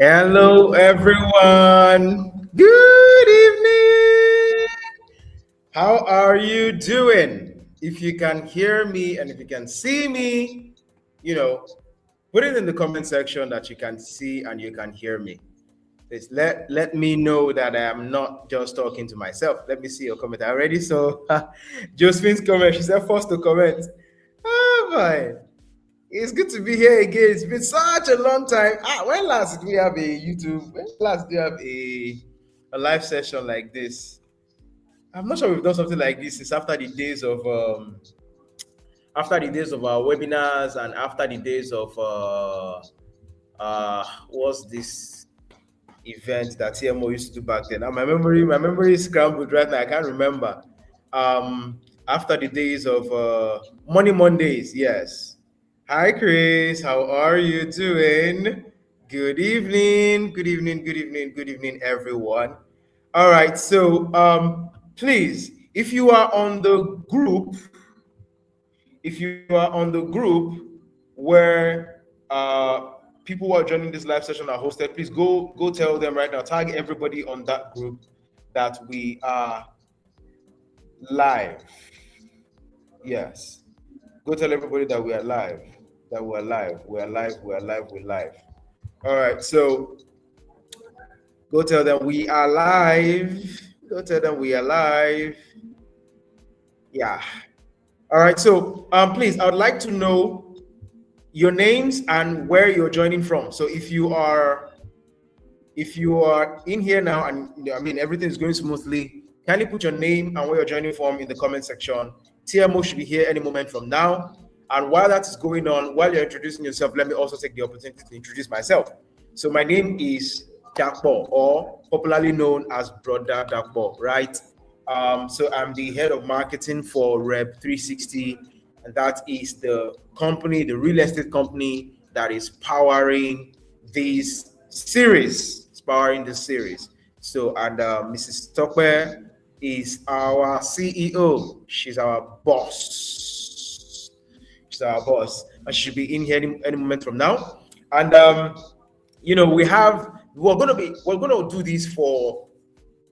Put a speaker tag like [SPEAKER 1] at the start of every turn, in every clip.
[SPEAKER 1] Hello, everyone. Good evening. How are you doing? If you can hear me and if you can see me, you know, put it in the comment section that you can see and you can hear me. Please let me know that I am not just talking to myself. Let me see your comment. I already saw Josephine's comment. She said, first to comment. Oh, boy. It's good to be here again. It's been such a long time. When last did we have a YouTube? When last did we have a live session like this? I'm not sure we've done something like this since after the days of our webinars and after the days of what's this event that TMO used to do back then. Now my memory is scrambled right now. I can't remember. After the days of Money Mondays, yes. Hi, Chris. How are you doing? Good evening. Good evening. Good evening. Good evening, everyone. All right. So, please, if you are on the group, where people who are joining this live session are hosted, please go tell them right now. Tag everybody on that group that we are live. Yes. Go tell everybody that we are live. That we're live. We're live. We're live. We're live. All right. So go tell them we are live. Go tell them we are live. Yeah. All right. So please, I would like to know your names and where you're joining from. So if you are in here now and everything is going smoothly, kindly put your name and where you're joining from in the comment section. TMO should be here any moment from now. And while that is going on, while you're introducing yourself, let me also take the opportunity to introduce myself. So my name is Dakpo, or popularly known as Brother Dakpo, right? So I'm the head of marketing for Rep 360, and that is the company, the real estate company that is powering this series. It's powering this series. So, and Mrs. Tokwe is our CEO. She's our boss. She's our boss, and she should be in here any moment from now. And we're gonna do this for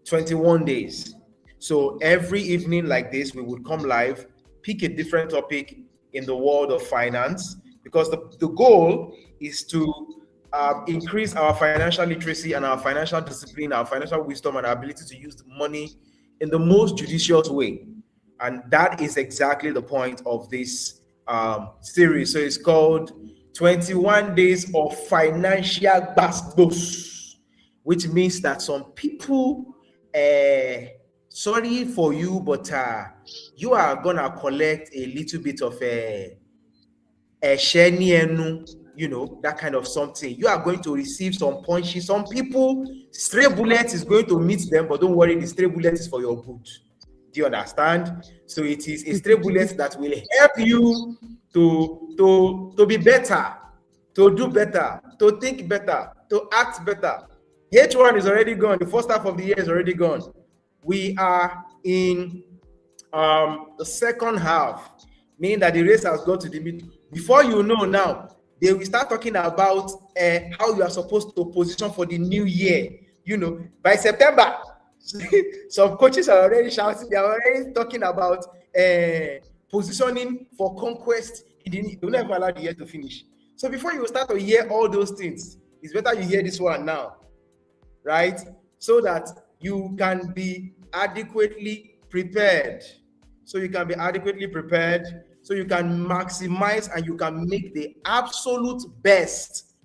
[SPEAKER 1] 21 days. So every evening like this, we would come live, pick a different topic in the world of finance, because the goal is to increase our financial literacy and our financial discipline, our financial wisdom, and our ability to use the money in the most judicious way. And that is exactly the point of this series. So it's called 21 Days of Financial Bastos, which means that some people, sorry for you, but you are gonna collect a little bit of a shenienu, that kind of something. You are going to receive some punchy. Some people, stray bullet is going to meet them, but don't worry, the stray bullet is for your good. Do you understand? So it is a stray bullet that will help you to be better, to do better, to think better, to act better. H1 is already gone. The first half of the year is already gone. We are in the second half, meaning that the race has got to the middle. Before you know now, they will start talking about how you are supposed to position for the new year. By September, some coaches are already shouting. They are already talking about positioning for conquest. They will never allow the year to finish. So before you start to hear all those things, it's better you hear this one now, right? So that you can be adequately prepared. So you can maximize and you can make the absolute best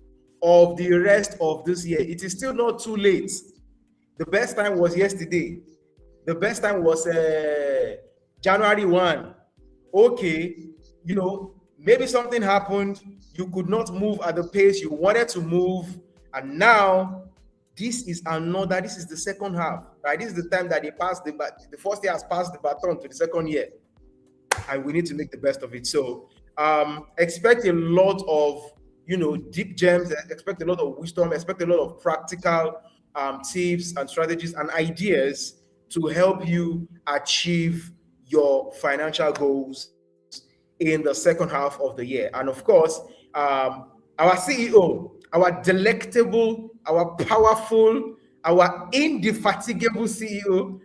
[SPEAKER 1] of the rest of this year. It is still not too late. The best time was yesterday. The best time was January 1. Okay, maybe something happened. You could not move at the pace you wanted to move. And now, this is the second half, right? This is the time that the first year has passed the baton to the second year. And we need to make the best of it. So expect a lot of, deep gems, expect a lot of wisdom, expect a lot of practical tips and strategies and ideas to help you achieve your financial goals in the second half of the year. And of course, our CEO, our delectable our powerful, our indefatigable CEO,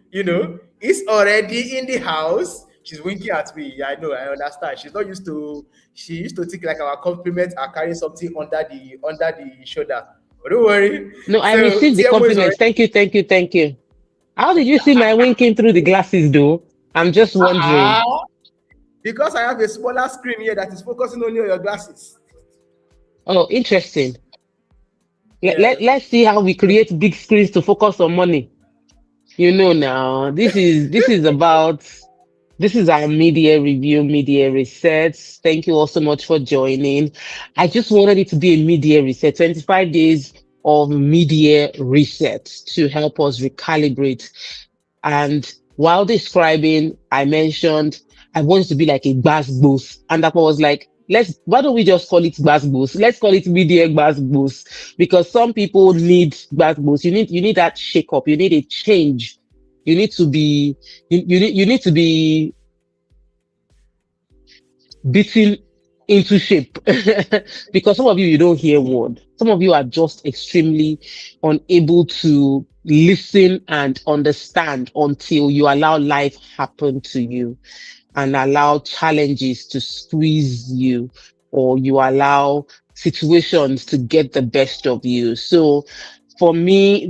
[SPEAKER 1] is already in the house. She's winking at me. Yeah, I know, I understand. She's not used to. She used to think like our compliments are carrying something under the shoulder. But don't worry.
[SPEAKER 2] No, I
[SPEAKER 1] So
[SPEAKER 2] received the
[SPEAKER 1] TMO is already.
[SPEAKER 2] compliments. Thank you, thank you, thank you. How did you see my winking through the glasses, though? I'm just wondering.
[SPEAKER 1] Ah, because I have a smaller screen here that is focusing only on your glasses.
[SPEAKER 2] Oh, interesting.
[SPEAKER 1] Yeah.
[SPEAKER 2] Let's see how we create big screens to focus on money. Now, this is our media review, media reset. Thank you all so much for joining. I just wanted it to be a media reset, 25 days of media reset to help us recalibrate. And while describing, I mentioned I want it to be like a boost. And that was like, why don't we just call it boost? Let's call it media boost, because some people need boost. You need that shake up. You need a change. You need to be, you need to be beaten into shape because some of you don't hear word. Some of you are just extremely unable to listen and understand until you allow life happen to you and allow challenges to squeeze you, or you allow situations to get the best of you. So for me,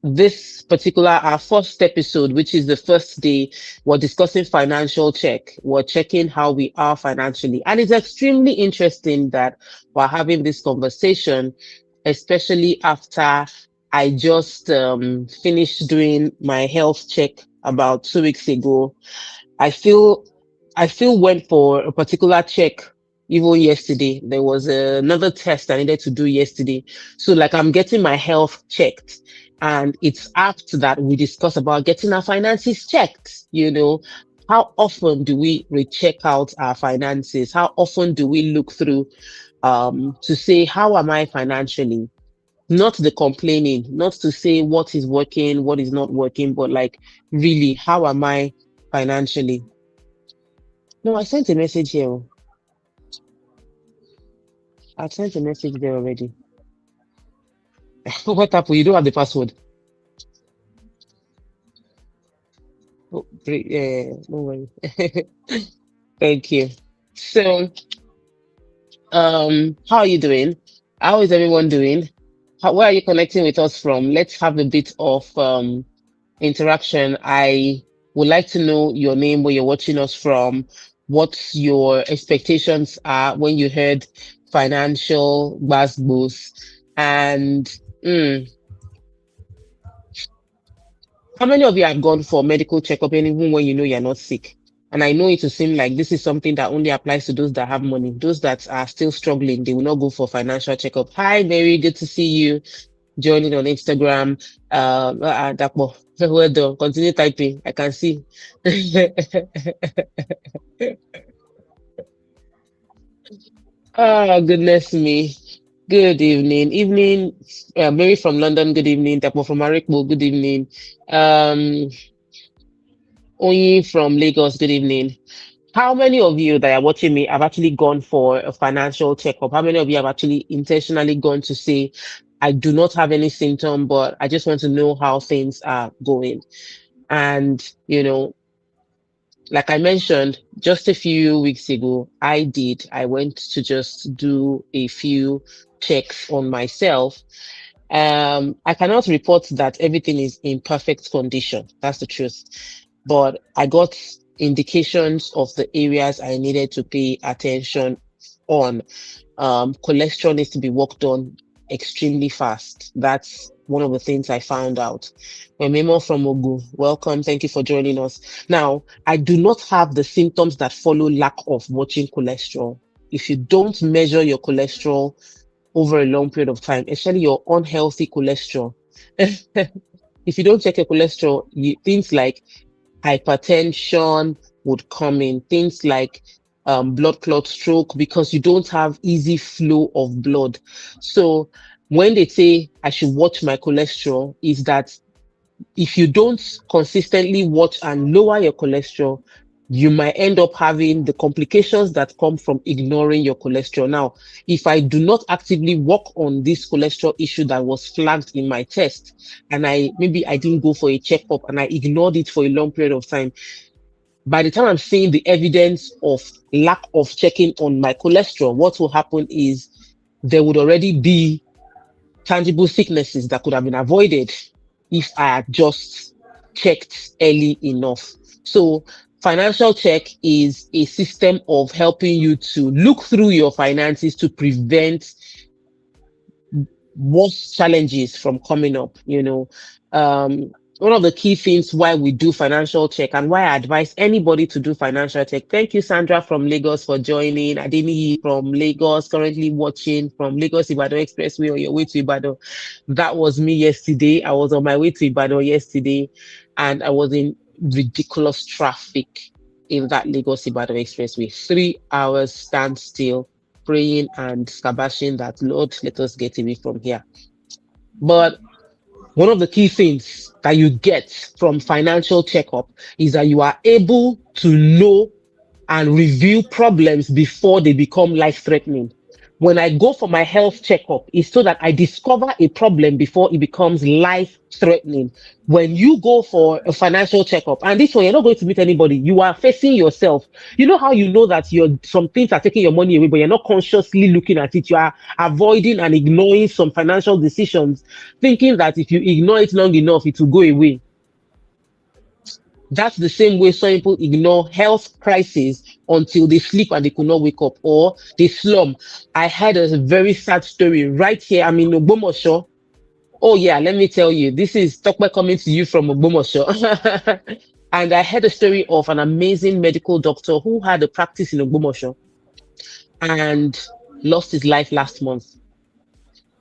[SPEAKER 2] this particular our first episode, which is the first day, we're discussing financial check. We're checking how we are financially. And it's extremely interesting that we're having this conversation, especially after I just finished doing my health check about 2 weeks ago. I feel I still went for a particular check even yesterday. There was another test I needed to do yesterday. So like I'm getting my health checked, and it's apt that we discuss about getting our finances checked. How often do we recheck out our finances? How often do we look through to say, how am I financially? Not the complaining, not to say what is working, what is not working, but like really, how am I financially? No, I sent a message here. Oh. I've sent a message there already. What happened? You don't have the password. Oh, great. Yeah, no worries. Thank you. So, how are you doing? How is everyone doing? Where are you connecting with us from? Let's have a bit of interaction. I would like to know your name, where you're watching us from, what your expectations are when you heard financial boost, and mm, how many of you have gone for medical checkup even when you know you're not sick? And I know it will seem like this is something that only applies to those that have money. Those that are still struggling, they will not go for financial checkup. Hi, Mary. Good to see you joining on Instagram. Dapo, well done. Continue typing. I can see. Oh, goodness me. Good evening. Evening, Mary from London. Good evening. Dapo from Marikbo. Good evening. Um, Oyin from Lagos. Good evening. How many of you that are watching me have actually gone for a financial checkup? How many of you have actually intentionally gone to say, I do not have any symptom, but I just want to know how things are going? And, like I mentioned just a few weeks ago, I went to just do a few checks on myself. I cannot report that everything is in perfect condition. That's the truth. But I got indications of the areas I needed to pay attention on. Cholesterol needs to be worked on extremely fast. That's one of the things I found out. Memo from Ogu, welcome. Thank you for joining us. Now, I do not have the symptoms that follow lack of watching cholesterol. If you don't measure your cholesterol over a long period of time, especially your unhealthy cholesterol, if you don't check your cholesterol, things like hypertension would come in, things like blood clot, stroke, because you don't have easy flow of blood. So when they say I should watch my cholesterol, is that if you don't consistently watch and lower your cholesterol, you might end up having the complications that come from ignoring your cholesterol. Now, if I do not actively work on this cholesterol issue that was flagged in my test, and maybe I didn't go for a checkup and I ignored it for a long period of time, by the time I'm seeing the evidence of lack of checking on my cholesterol, what will happen is there would already be tangible sicknesses that could have been avoided if I had just checked early enough. So financial check is a system of helping you to look through your finances to prevent worse challenges from coming up. One of the key things why we do financial check and why I advise anybody to do financial check. Thank you, Sandra from Lagos, for joining. Adeniyi from Lagos, currently watching from Lagos Ibadan Expressway on your way to Ibadan. That was me yesterday. I was on my way to Ibadan yesterday, and I was in ridiculous traffic in that Lagos Ibadan Expressway. 3 hours standstill, praying and scabashing that, Lord, let us get away from here. But one of the key things that you get from financial checkup is that you are able to know and review problems before they become life-threatening. When I go for my health checkup, it's so that I discover a problem before it becomes life-threatening. When you go for a financial checkup, and this one, you're not going to meet anybody, you are facing yourself. You know how you know that some things are taking your money away, but you're not consciously looking at it. You are avoiding and ignoring some financial decisions, thinking that if you ignore it long enough, it will go away. That's the same way some people ignore health crises until they sleep and they could not wake up, or they slump. I had a very sad story right here. I'm in Ogbomoso. Oh yeah, let me tell you, this is Tokwe coming to you from Ogbomoso. And I heard a story of an amazing medical doctor who had a practice in Ogbomoso and lost his life last month.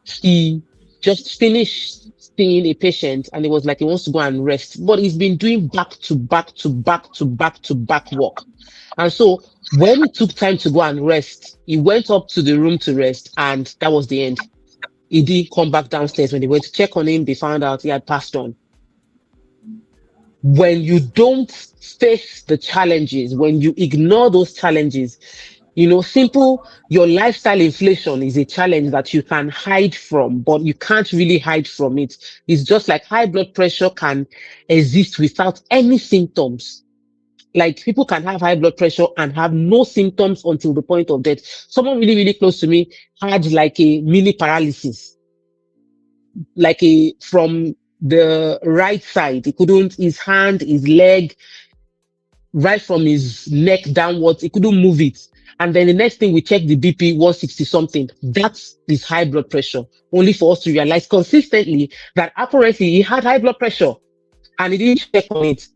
[SPEAKER 2] He just finished seeing a patient and it was like he wants to go and rest, but he's been doing back to back to back to back to back work. And so when he took time to go and rest, he went up to the room to rest, and that was the end. He didn't come back downstairs. When they went to check on him, they found out he had passed on. When you don't face the challenges, when you ignore those challenges, your lifestyle inflation is a challenge that you can hide from, but you can't really hide from it. It's just like high blood pressure can exist without any symptoms. Like, people can have high blood pressure and have no symptoms until the point of death. Someone really, really close to me had like a mini paralysis, from the right side. His hand, his leg, right from his neck downwards, he couldn't move it. And then the next thing we checked the BP, 160 something. That's his high blood pressure. Only for us to realize consistently that apparently he had high blood pressure and he didn't check on it.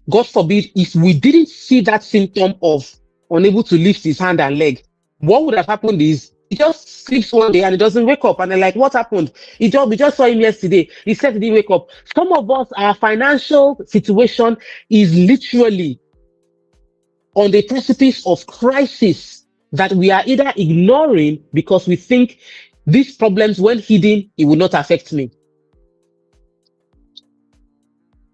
[SPEAKER 2] God forbid, if we didn't see that symptom of unable to lift his hand and leg, what would have happened is he just sleeps one day and he doesn't wake up. And they're like, what happened? We just saw him yesterday. He said he didn't wake up. Some of us, our financial situation is literally on the precipice of crisis that we are either ignoring because we think these problems, when hidden, it will not affect me.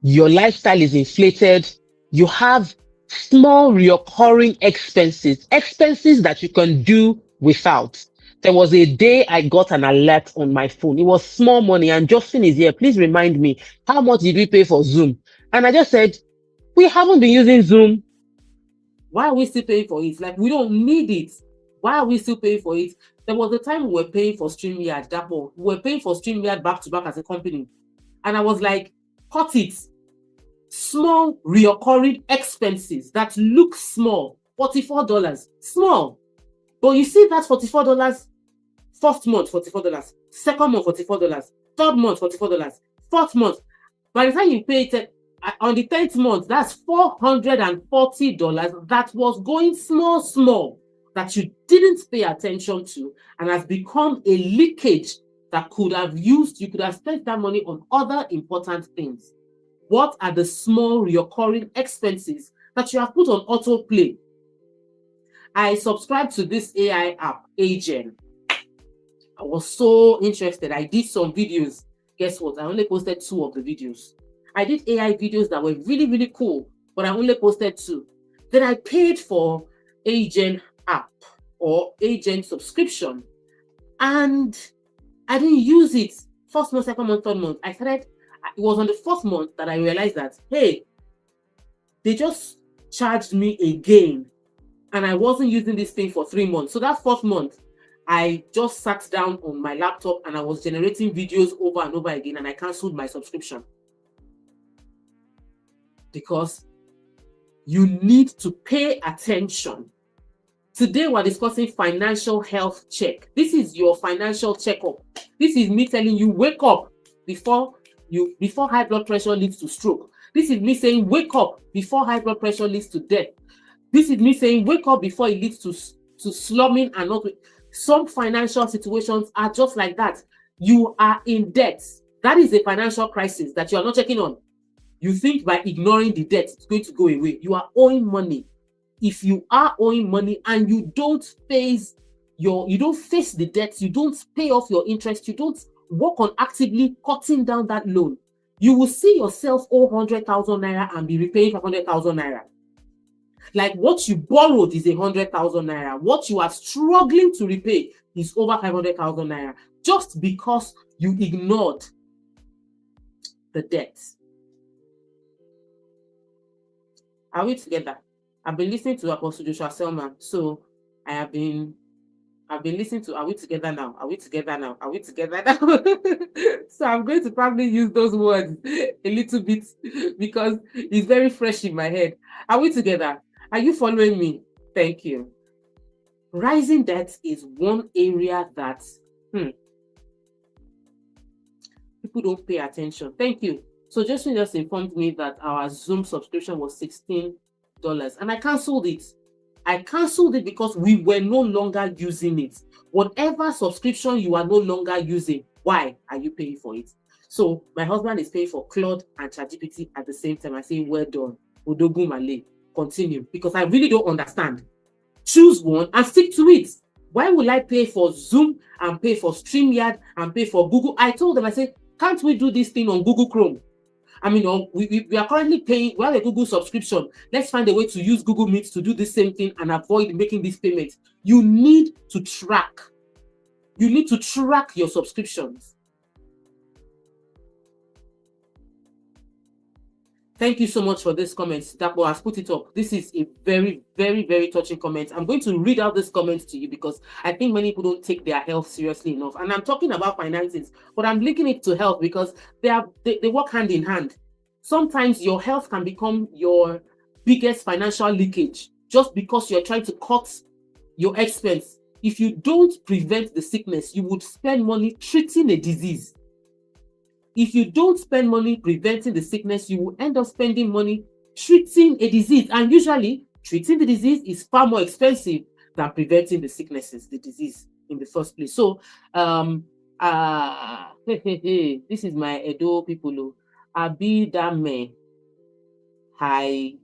[SPEAKER 2] Your lifestyle is inflated. You have small recurring expenses that you can do without. There was a day I got an alert on my phone. It was small money, and Justin is here. Please remind me, how much did we pay for Zoom? And I just said, we haven't been using Zoom. Why are we still paying for it? Like, we don't need it. Why are we still paying for it? There was a time we were paying for StreamYard, Dapo. We were paying for StreamYard back to back as a company. And I was like, cut it. Small recurring expenses that look small. $44. Small. But you see that $44, first month, $44. Second month, $44. Third month, $44. Fourth month. By the time you pay it, on the 10th month, that's $440 that was going small, that you didn't pay attention to, and has become a leakage that you could have spent that money on other important things. What are the small recurring expenses that you have put on autoplay? I subscribed to this AI app, Agen. I was so interested. I did some videos. Guess what? I only posted 2 of the videos. I did AI videos that were really, really cool.
[SPEAKER 3] but I only posted 2. Then I paid for Agent app or Agent subscription, and I didn't use it. First month, second month, third month. It was on the 4th month that I realized that, hey, they just charged me again, and I wasn't using this thing for 3 months. So that 4th month, I just sat down on my laptop and I was generating videos over and over again, and I canceled my subscription. Because you need to pay attention. Today, we're discussing financial health check. This is your financial checkup. This is me telling you, wake up before high blood pressure leads to stroke. This is me saying, wake up before high blood pressure leads to death. This is me saying, wake up before it leads to slumming and not. Some financial situations are just like that. You are in debt. That is a financial crisis that you are not checking on. You think by ignoring the debt, it's going to go away. You are owing money. If you are owing money and you don't face the debt, you don't pay off your interest, you don't work on actively cutting down that loan, you will see yourself owe 100,000 naira and be repaying 500,000 naira. Like what you borrowed is 100,000 naira. What you are struggling to repay is over 500,000 naira just because you ignored the debt. Are we together? I've been listening to Apostle Joshua Selman, so I've been listening to Are we together now? Are we together now? Are we together now? So I'm going to probably use those words a little bit because it's very fresh in my head. Are we together? Are you following me? Thank you. Rising debt is one area that people don't pay attention. Thank you. So Justin just informed me that our Zoom subscription was $16 and I canceled it. I canceled it because we were no longer using it. Whatever subscription you are no longer using, why are you paying for it? So my husband is paying for Claude and ChatGPT at the same time. I say, well done. Odogun Male. Continue. Because I really don't understand. Choose one and stick to it. Why will I pay for Zoom and pay for StreamYard and pay for Google? I told them, I said, can't we do this thing on Google Chrome? I mean, we are currently paying, we have a Google subscription. Let's find a way to use Google Meet to do the same thing and avoid making this payment. You need to track. You need to track your subscriptions. Thank you so much for this comment. Dapo has put it up. This is a very, very, very touching comment. I'm going to read out this comment to you because I think many people don't take their health seriously enough. And I'm talking about finances, but I'm linking it to health because they work hand in hand. Sometimes your health can become your biggest financial leakage just because you're trying to cut your expense. If you don't prevent the sickness, you would spend money treating a disease. If you don't spend money preventing the sickness, you will end up spending money treating a disease. And usually, treating the disease is far more expensive than preventing the disease in the first place. So, this is my Edo people. Abidame. I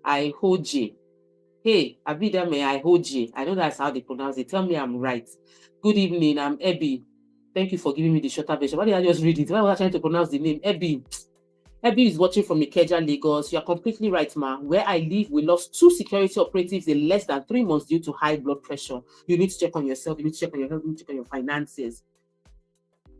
[SPEAKER 3] hoji. Hey, Abidame, I hoji. I know that's how they pronounce it. Tell me I'm right. Good evening, I'm Ebi. Thank you for giving me the shorter version. Why did I just read it? Why was I trying to pronounce the name? Ebi. Ebi is watching from Ikeja, Lagos. You are completely right, ma. Where I live, we lost 2 security operatives in less than 3 months due to high blood pressure. You need to check on yourself. You need to check on your health. You need to check on your finances.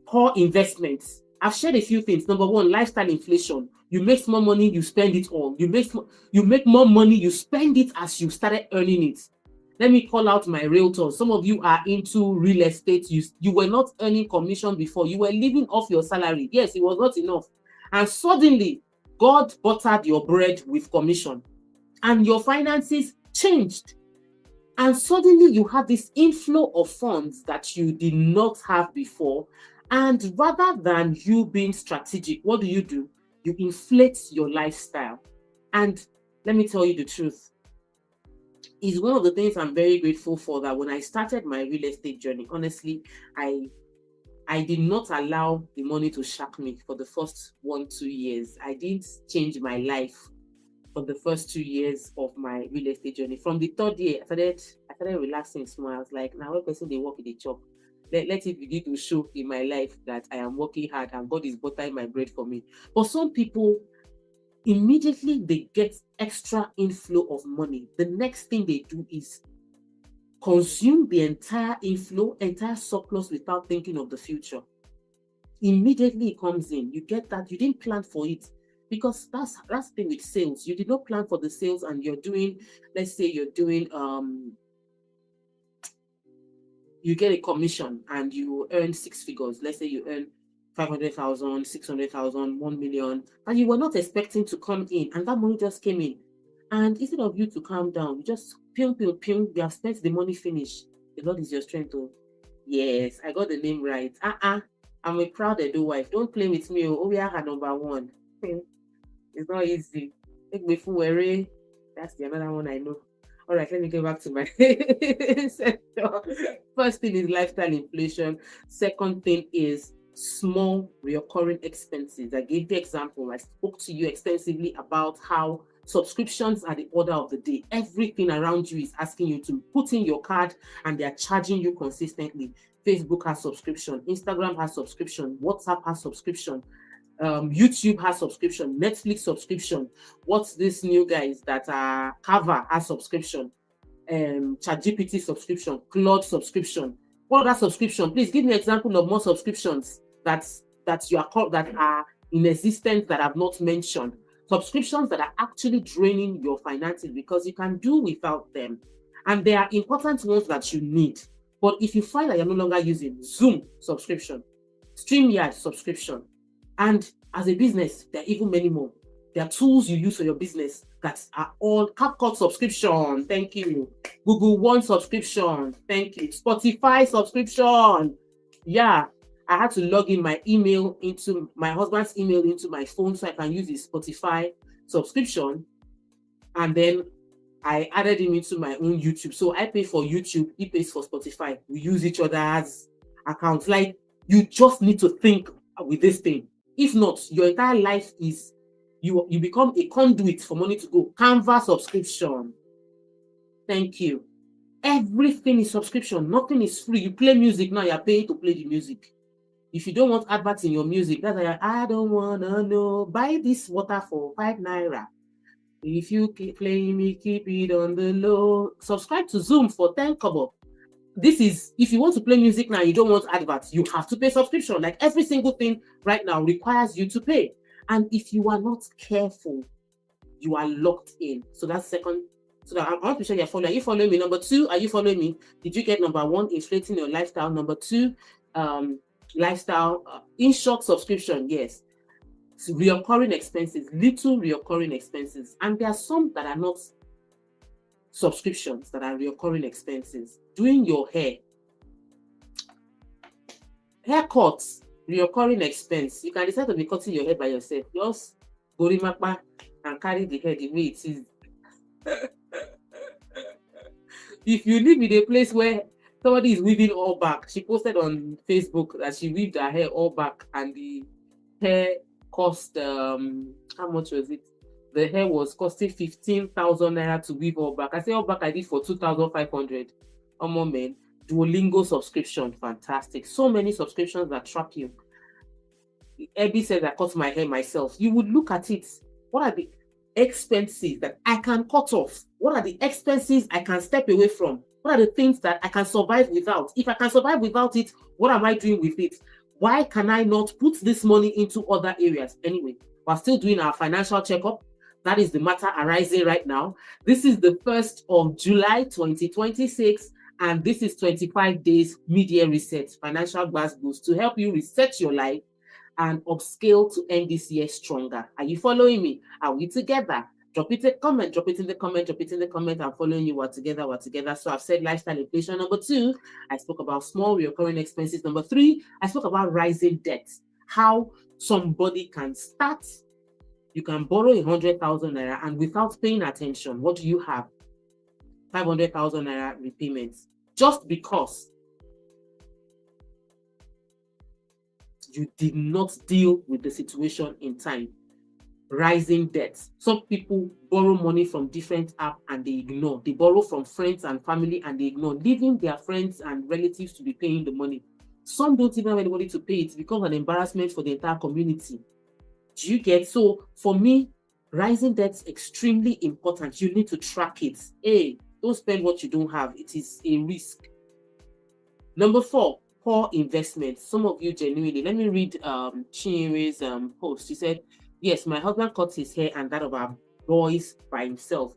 [SPEAKER 3] Poor investments. I've shared a few things. Number 1, lifestyle inflation. You make more money, you spend it all. You make more money, you spend it as you started earning it. Let me call out my realtors. Some of you are into real estate. You were not earning commission before. You were living off your salary. Yes, it was not enough. And suddenly, God buttered your bread with commission. And your finances changed. And suddenly, you have this inflow of funds that you did not have before. And rather than you being strategic, what do? You inflate your lifestyle. And let me tell you the truth. Is one of the things I'm very grateful for, that when I started my real estate journey, honestly, I did not allow the money to shock me for the first 1-2 years. I didn't change my life for the first 2 years of my real estate journey. From the 3rd year, I started relaxing small. I was like, now what person they work in the job. let it begin to show in my life that I am working hard and God is buttering my bread for me. But some people, immediately they get extra inflow of money, the next thing they do is consume the entire inflow, entire surplus without thinking of the future. Immediately it comes in, you get that you didn't plan for it, because that's the thing with sales. You did not plan for the sales, and you're doing, let's say you're doing you get a commission and you earn 6 figures. Let's say you earn 500,000, 600,000, 1 million, and you were not expecting to come in, and that money just came in. And instead of you to calm down, you just you have spent the money, finish. The Lord is your strength. Oh, yes, I got the name right. I'm a proud Edo wife. Don't play with me. Oh, we are number one. It's not easy. Take me for worry. That's the another one I know. All right, let me go back to my sector. First thing is lifestyle inflation. Second thing is small recurring expenses. I gave the example. I spoke to you extensively about how subscriptions are the order of the day. Everything around you is asking you to put in your card, and they are charging you consistently. Facebook has subscription, Instagram has subscription, WhatsApp has subscription, YouTube has subscription, Netflix subscription. What's this new guys that are Canva has subscription, ChatGPT subscription, Claude subscription. What other subscription? Please give me an example of more subscriptions that are in existence that I've not mentioned. Subscriptions that are actually draining your finances because you can do without them. And there are important ones that you need. But if you find that you're no longer using Zoom subscription, StreamYard subscription, and as a business, there are even many more. There are tools you use for your business that are all CapCut subscription, thank you. Google One subscription, thank you. Spotify subscription. Yeah, I had to log in my email into my husband's email into my phone so I can use his Spotify subscription. And then I added him into my own YouTube. So I pay for YouTube, he pays for Spotify. We use each other's accounts. Like, you just need to think with this thing. If not, your entire life is, you become a conduit for money to go. Canva subscription. Thank you. Everything is subscription. Nothing is free. You play music now, you're paying to play the music. If you don't want adverts in your music, that's like, I don't wanna know. Buy this water for 5 naira. If you keep playing me, keep it on the low. Subscribe to Zoom for 10 kobo. This is, if you want to play music now, you don't want adverts, you have to pay subscription. Like, every single thing right now requires you to pay. And if you are not careful, you are locked in. So that's second. So that I want to show you're following. Are you following me? Number 2, are you following me? Did you get number 1, inflating your lifestyle? Number 2, lifestyle, in short, subscription, yes. So reoccurring expenses, little reoccurring expenses. And there are some that are not subscriptions, that are reoccurring expenses. Doing your hair. Haircuts, reoccurring expense. You can decide to be cutting your hair by yourself. Just go rimapa and carry the hair the way it is. If you live in a place where somebody is weaving all back, she posted on Facebook that she weaved her hair all back, and the hair cost, how much was it? The hair was costing 15,000 naira to weave all back. I say all back I did for 2,500. Man, Duolingo subscription, fantastic. So many subscriptions that track you. Abby said I cut my hair myself. You would look at it. What are the expenses that I can cut off? What are the expenses I can step away from? What are the things that I can survive without? If I can survive without it, what am I doing with it? Why can I not put this money into other areas? Anyway, we're still doing our financial checkup. That is the matter arising right now. This is the 1st of July, 2026. And this is 25 days media reset, financial blast boost, to help you reset your life and upscale to end this year stronger. Are you following me? Are we together? Drop it in the comment, drop it in the comment, drop it in the comment. I'm following you. We're together, we're together. So I've said lifestyle inflation. Number 2, I spoke about small recurring expenses. Number 3, I spoke about rising debt. How somebody can start, you can borrow 100,000 naira, and without paying attention, what do you have? 500,000 naira repayments, just because you did not deal with the situation in time. Rising debts. Some people borrow money from different apps and they ignore. They borrow from friends and family and they ignore, leaving their friends and relatives to be paying the money. Some don't even have anybody to pay. It becomes an embarrassment for the entire community. Do you get? So for me, rising debt's extremely important. You need to track it. Hey, don't spend what you don't have. It is a risk. Number 4, poor investment. Some of you genuinely, let me read Chinyere's post. She said, yes, my husband cut his hair and that of our boys by himself,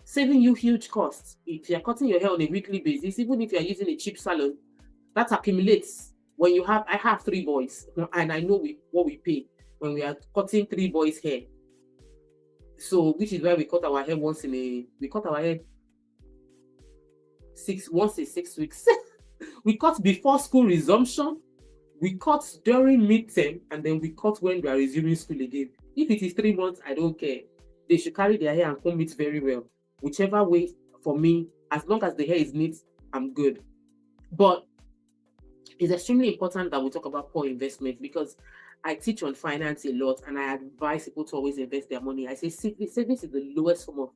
[SPEAKER 3] saving you huge costs. If you're cutting your hair on a weekly basis, even if you're using a cheap salon, that accumulates. When you have, I have 3 boys, and I know what we pay when we are cutting 3 boys' hair. So, which is why we cut our hair we cut our hair once in 6 weeks. We cut before school resumption, we cut during midterm, and then we cut when we are resuming school again. If it is 3 months, I don't care. They should carry their hair and comb it very well. Whichever way, for me, as long as the hair is neat, I'm good. But it's extremely important that we talk about poor investment, because I teach on finance a lot and I advise people to always invest their money. I say savings is the lowest form of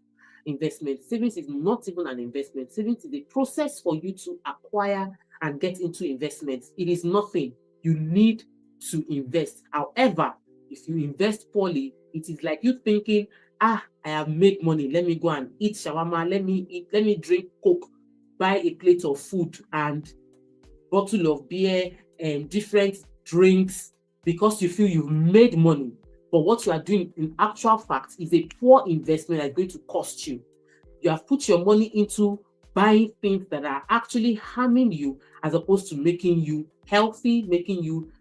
[SPEAKER 3] investment. Savings is not even an investment. Savings is a process for you to acquire and get into investments. It is nothing. You need to invest. However, if you invest poorly, it is like you thinking, I have made money. Let me go and eat shawarma. Let me drink Coke, buy a plate of food and bottle of beer and different drinks because you feel you've made money. But what you are doing in actual fact is a poor investment that's going to cost you. You have put your money into buying things that are actually harming you as opposed to making you healthy, making you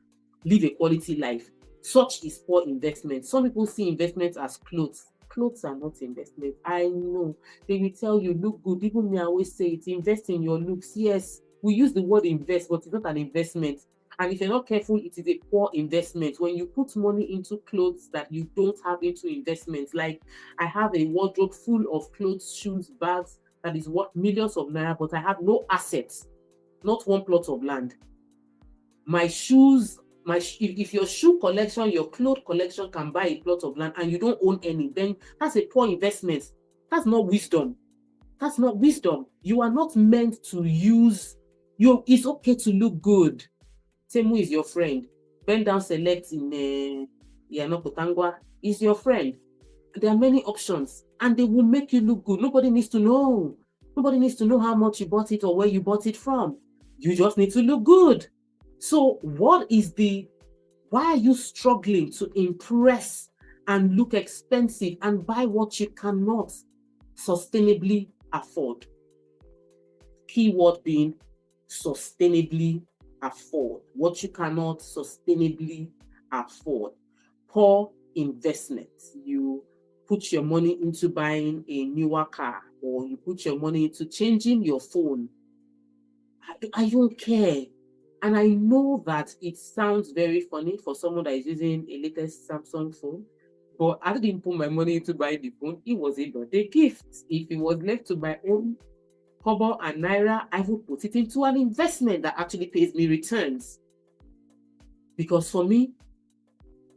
[SPEAKER 3] live a quality life. Such is poor investment. Some people see investment as clothes. Clothes are not investment. I know. They will tell you, look good. Even me, I always say it. Invest in your looks. Yes, we use the word invest, but it's not an investment. And if you're not careful, it is a poor investment. When you put money into clothes that you don't have into investments, like I have a wardrobe full of clothes, shoes, bags that is worth millions of naira, but I have no assets, not one plot of land. My shoes, if your shoe collection, your clothes collection can buy a plot of land and you don't own any, then that's a poor investment. That's not wisdom. That's not wisdom. You are not meant to use it's okay to look good. Temu is your friend. Bend down select in Yanokotangwa is your friend. There are many options and they will make you look good. Nobody needs to know. Nobody needs to know how much you bought it or where you bought it from. You just need to look good. So why are you struggling to impress and look expensive and buy what you cannot sustainably afford? Keyword being sustainably afford. What you cannot sustainably afford. Poor investment. You put your money into buying a newer car, or you put your money into changing your phone. I don't care. And I know that it sounds very funny for someone that is using a latest Samsung phone, but I didn't put my money into buying the phone. It was a birthday gift. If it was left to my own kobo and naira, I would put it into an investment that actually pays me returns. Because for me,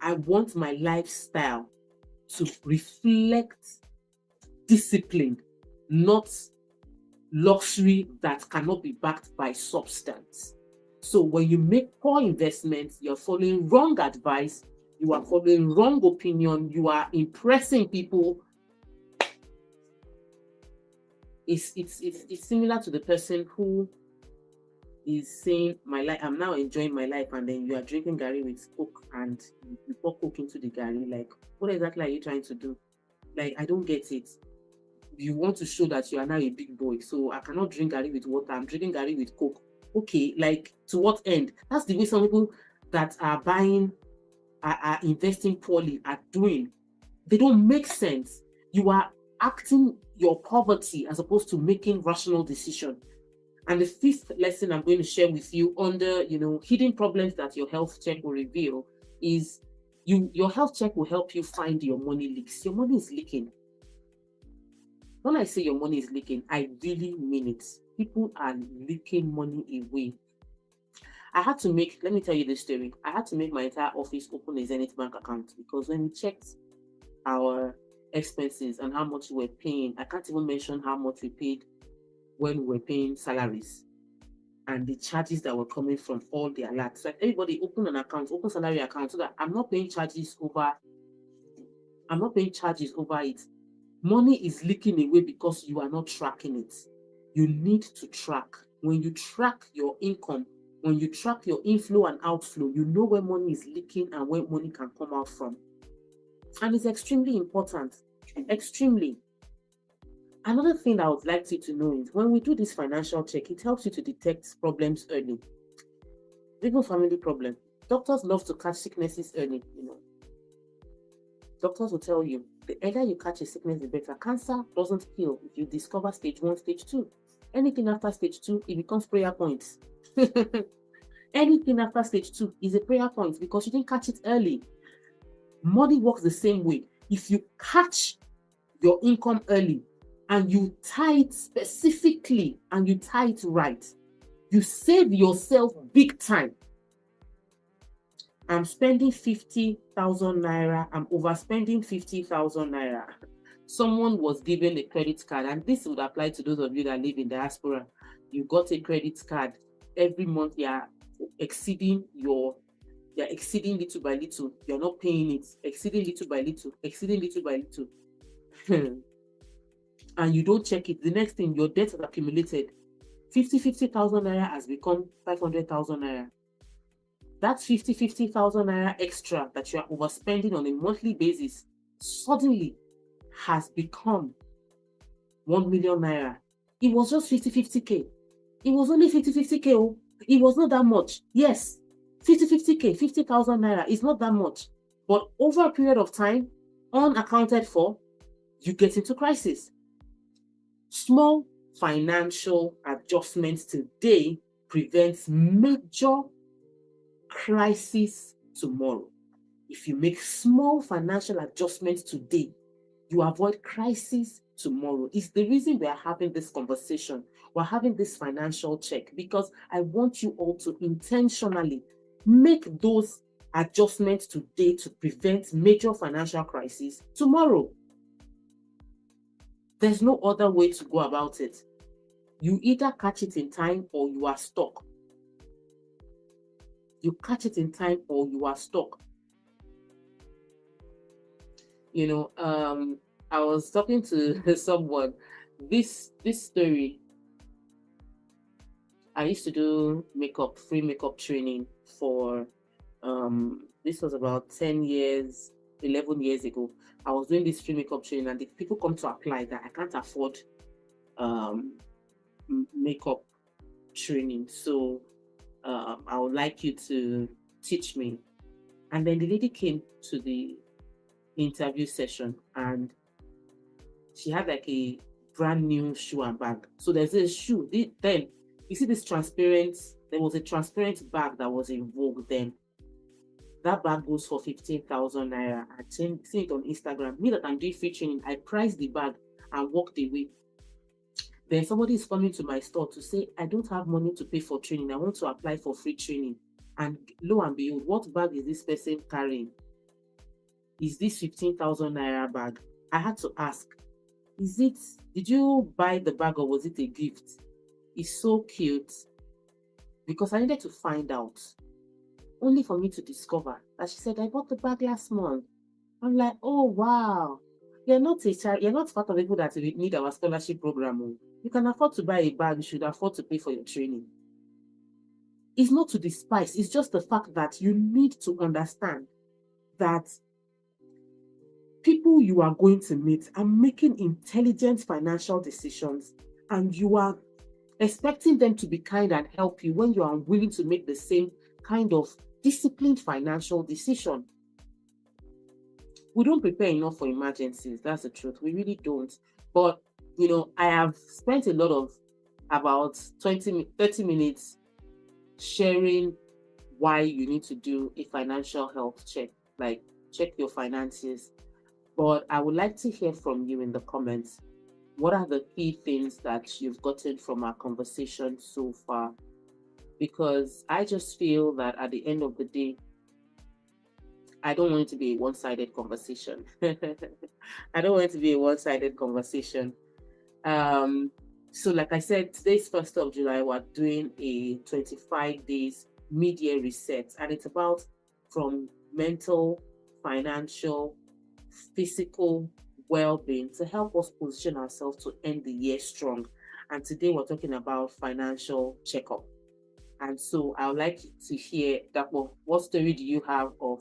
[SPEAKER 3] I want my lifestyle to reflect discipline, not luxury that cannot be backed by substance. So when you make poor investments, you're following wrong advice, you are following wrong opinion, you are impressing people. It's similar to the person who is saying, my life, I'm now enjoying my life, and then you are drinking garri with Coke and you pour Coke into the garri. Like, what exactly are you trying to do? Like, I don't get it. You want to show that you are now a big boy, so I cannot drink garri with water, I'm drinking garri with Coke. Okay, like, to what end? That's the way some people that are investing poorly are doing. They don't make sense. You are acting your poverty as opposed to making rational decision. And the 5th lesson I'm going to share with you under, hidden problems that your health check will reveal is your health check will help you find your money leaks. Your money is leaking. When I say your money is leaking, I really mean it. People are leaking money away. Let me tell you this story. I had to make my entire office open a Zenith Bank account because when we checked our expenses and how much we were paying, I can't even mention how much we paid when we were paying salaries. and the charges that were coming from all the alerts. Like everybody open an account, open salary account, so that I'm not paying charges over it. Money is leaking away because you are not tracking it. You need to track. When you track your income, when you track your inflow and outflow, you know where money is leaking and where money can come out from. And it's extremely important. Extremely. Another thing I would like you to know is when we do this financial check, it helps you to detect problems early. Even family problem. Doctors love to catch sicknesses early, Doctors will tell you, the earlier you catch a sickness, the better. Cancer doesn't kill if you discover stage 1, stage 2. Anything after stage 2, it becomes prayer points. Anything after stage 2 is a prayer point because you didn't catch it early. Money works the same way. If you catch your income early and you tie it specifically and you tie it right, you save yourself big time. I'm spending 50,000 naira. I'm overspending 50,000 naira. Someone was given a credit card, and this would apply to those of you that live in diaspora. You got a credit card. Every month you're exceeding little by little. You're not paying it. Exceeding little by little. Exceeding little by little. And you don't check it. The next thing, your debt has accumulated. 50,000 naira has become 500,000 naira. That 50,000 naira extra that you are overspending on a monthly basis suddenly has become 1 million naira. It was just 50K. It was only 50K. Oh. It was not that much. Yes, 50K, 50,000 naira is not that much. But over a period of time, unaccounted for, you get into crisis. Small financial adjustments today prevents major crisis tomorrow. If you make small financial adjustments today, you avoid crisis tomorrow. It's the reason we are having this conversation. We're having this financial check because I want you all to intentionally make those adjustments today to prevent major financial crisis tomorrow. There's no other way to go about it. You either catch it in time or you are stuck. You catch it in time or you are stuck. I was talking to someone. This story. I used to do free makeup training for this was about 10 years, 11 years ago. I was doing this free makeup training and the people come to apply that I can't afford makeup training. So I would like you to teach me. And then the lady came to the interview session and she had like a brand new shoe and bag. So there's a shoe. Then you see this transparent, there was a transparent bag that was in vogue then. That bag goes for 15,000 naira. I seen it on Instagram. Me that I'm doing free training, I priced the bag and walked away. Then somebody is coming to my store to say, I don't have money to pay for training. I want to apply for free training. And lo and behold, what bag is this person carrying? Is this 15,000 naira bag? I had to ask, did you buy the bag or was it a gift? It's so cute. Because I needed to find out. Only for me to discover that she said, I bought the bag last month. I'm like, oh, wow. You're not part of people that need our scholarship program. You can afford to buy a bag. You should afford to pay for your training. It's not to despise. It's just the fact that you need to understand that people you are going to meet are making intelligent financial decisions and you are expecting them to be kind and help you when you are unwilling to make the same kind of disciplined financial decision. We don't prepare enough for emergencies. That's the truth. We really don't. But, I have spent a lot of about 30 minutes sharing why you need to do a financial health check, like check your finances. But I would like to hear from you in the comments. What are the key things that you've gotten from our conversation so far? Because I just feel that at the end of the day, I don't want it to be a one-sided conversation. I don't want it to be a one-sided conversation. So, like I said, today's 1st of July, we're doing a 25 days mid-year reset, and it's about from mental, financial, physical well-being to help us position ourselves to end the year strong. And today we're talking about financial checkup. And so I would like to hear that. What story do you have on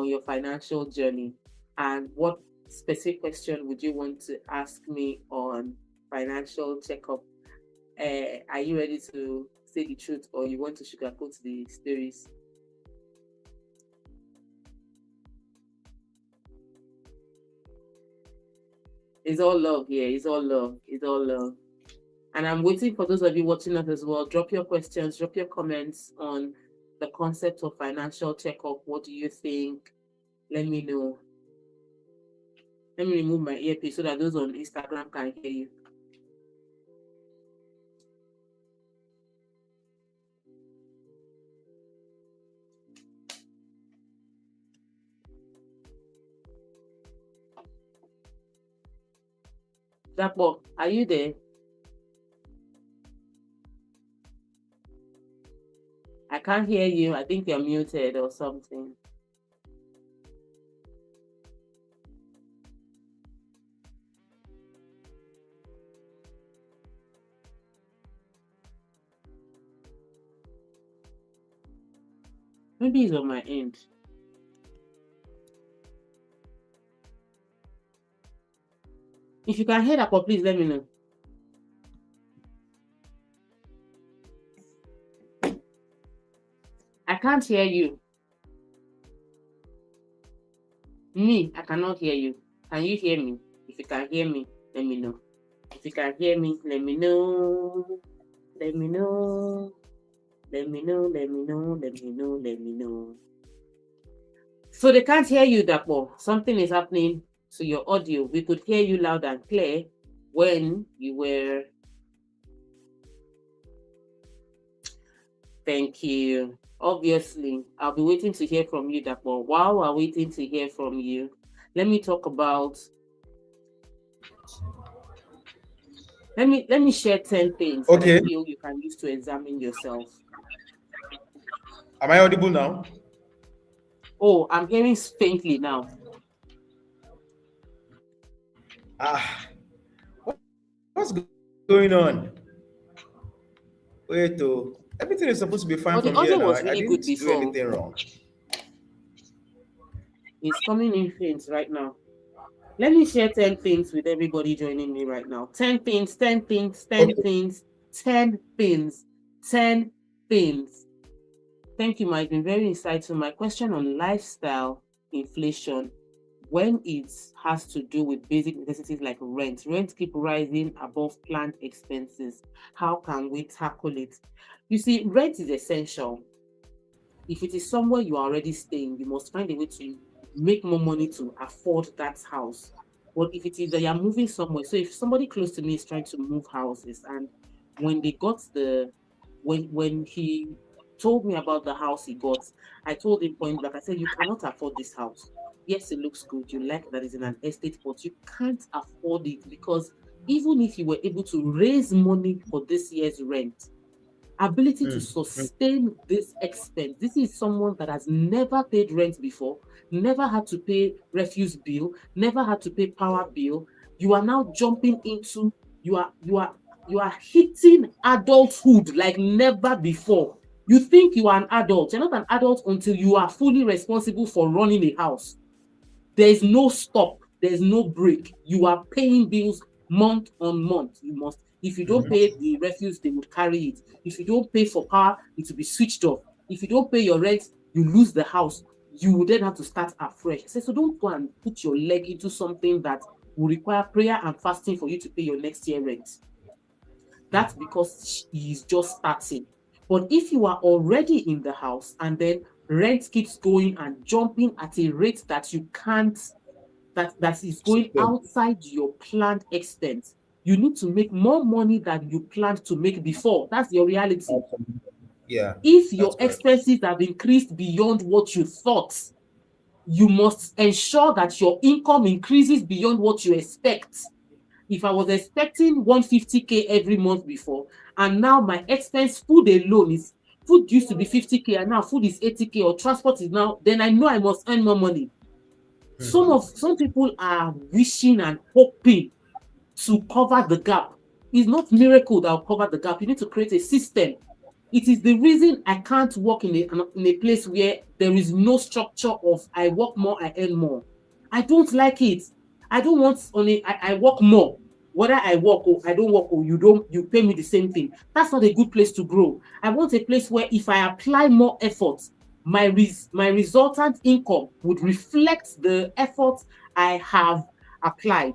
[SPEAKER 3] your financial journey, and what specific question would you want to ask me on financial checkup? Are you ready to say the truth, or you want to sugarcoat the stories? It's all love here. It's all love. It's all love. And I'm waiting for those of you watching us as well. Drop your questions, drop your comments on the concept of financial checkup. What do you think? Let me know. Let me remove my earpiece so that those on Instagram can hear you. Dapo, are you there? I can't hear you. I think you're muted or something. Maybe it's on my end. If you can hear that, please let me know. I can't hear you. Me, I cannot hear you. Can you hear me? If you can hear me, let me know. If you can hear me, let me know. Let me know. Let me know. Let me know. Let me know. Let me know. So they can't hear you, Dapo. Something is happening to your audio. We could hear you loud and clear when you were. Thank you. Obviously, I'll be waiting to hear from you, Dapo. While we're waiting to hear from you, let me talk about. Let me share 10 things that I feel you can use to examine yourself.
[SPEAKER 1] Am I audible now?
[SPEAKER 3] Oh, I'm hearing faintly now.
[SPEAKER 1] What's going on? Wait, everything is supposed to be fine from here now.
[SPEAKER 3] Really
[SPEAKER 1] I didn't do anything wrong.
[SPEAKER 3] It's coming in faint right now. Let me share 10 things with everybody joining me right now. 10 things, 10 things, 10 things, 10 things, 10 things. Thank you, Mike. It's been very insightful. My question on lifestyle inflation, when it has to do with basic necessities like rent keep rising above planned expenses. How can we tackle it? You see, rent is essential. If it is somewhere you are already staying, you must find a way to make more money to afford that house. But if it is that you're moving somewhere, so if somebody close to me is trying to move houses, and when they got when he told me about the house he got, I told him point blank, I said, you cannot afford this house. Yes, it looks good. You like that it's in an estate, but you can't afford it, because even if you were able to raise money for this year's rent, ability to sustain this expense. This is someone that has never paid rent before, never had to pay refuse bill, never had to pay power bill. You are now jumping into, you are hitting adulthood like never before. You think you are an adult. You're not an adult until you are fully responsible for running a house. There is no stop. There is no break. You are paying bills month on month. You must. If you don't pay the refuse, they would carry it. If you don't pay for power, it will be switched off. If you don't pay your rent, you lose the house. You will then have to start afresh. So don't go and put your leg into something that will require prayer and fasting for you to pay your next year rent. That's because he is just starting. But if you are already in the house and then rent keeps going and jumping at a rate that you can't, that is going outside your planned extent, you need to make more money than you planned to make before. That's your reality.
[SPEAKER 1] Yeah.
[SPEAKER 3] If your expenses have increased beyond what you thought, you must ensure that your income increases beyond what you expect. If I was expecting 150K every month before, and now my expense, food alone is, food used to be 50K, and now food is 80K, or transport is now, then I know I must earn more money. Some people are wishing and hoping to cover the gap. It's not miracle that will cover the gap. You need to create a system. It is the reason I can't work in a place where there is no structure of I work more, I earn more. I don't like it. I don't want I work more. Whether I work or I don't work, or you pay me the same thing. That's not a good place to grow. I want a place where if I apply more effort, my resultant income would reflect the effort I have applied.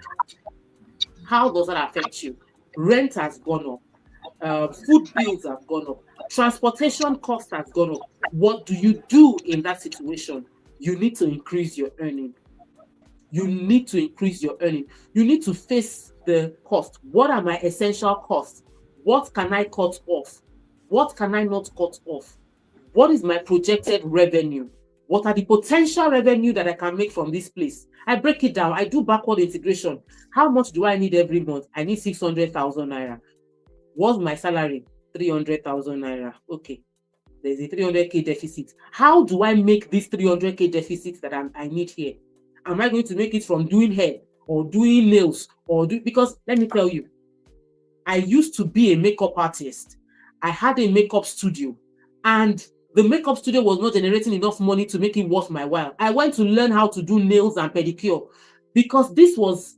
[SPEAKER 3] How does that affect you? Rent has gone up. Food bills have gone up. Transportation costs has gone up. What do you do in that situation? You need to increase your earning. You need to increase your earning. You need to face the cost. What are my essential costs? What can I cut off? What can I not cut off? What is my projected revenue? What are the potential revenue that I can make from this place? I break it down. I do backward integration. How much do I need every month? I need 600,000 naira. What's my salary? 300,000 naira. Okay. There's a 300K deficit. How do I make this 300K deficit that I need here? Am I going to make it from doing hair or doing nails because let me tell you, I used to be a makeup artist. I had a makeup studio, and the makeup studio was not generating enough money to make it worth my while. I went to learn how to do nails and pedicure because this was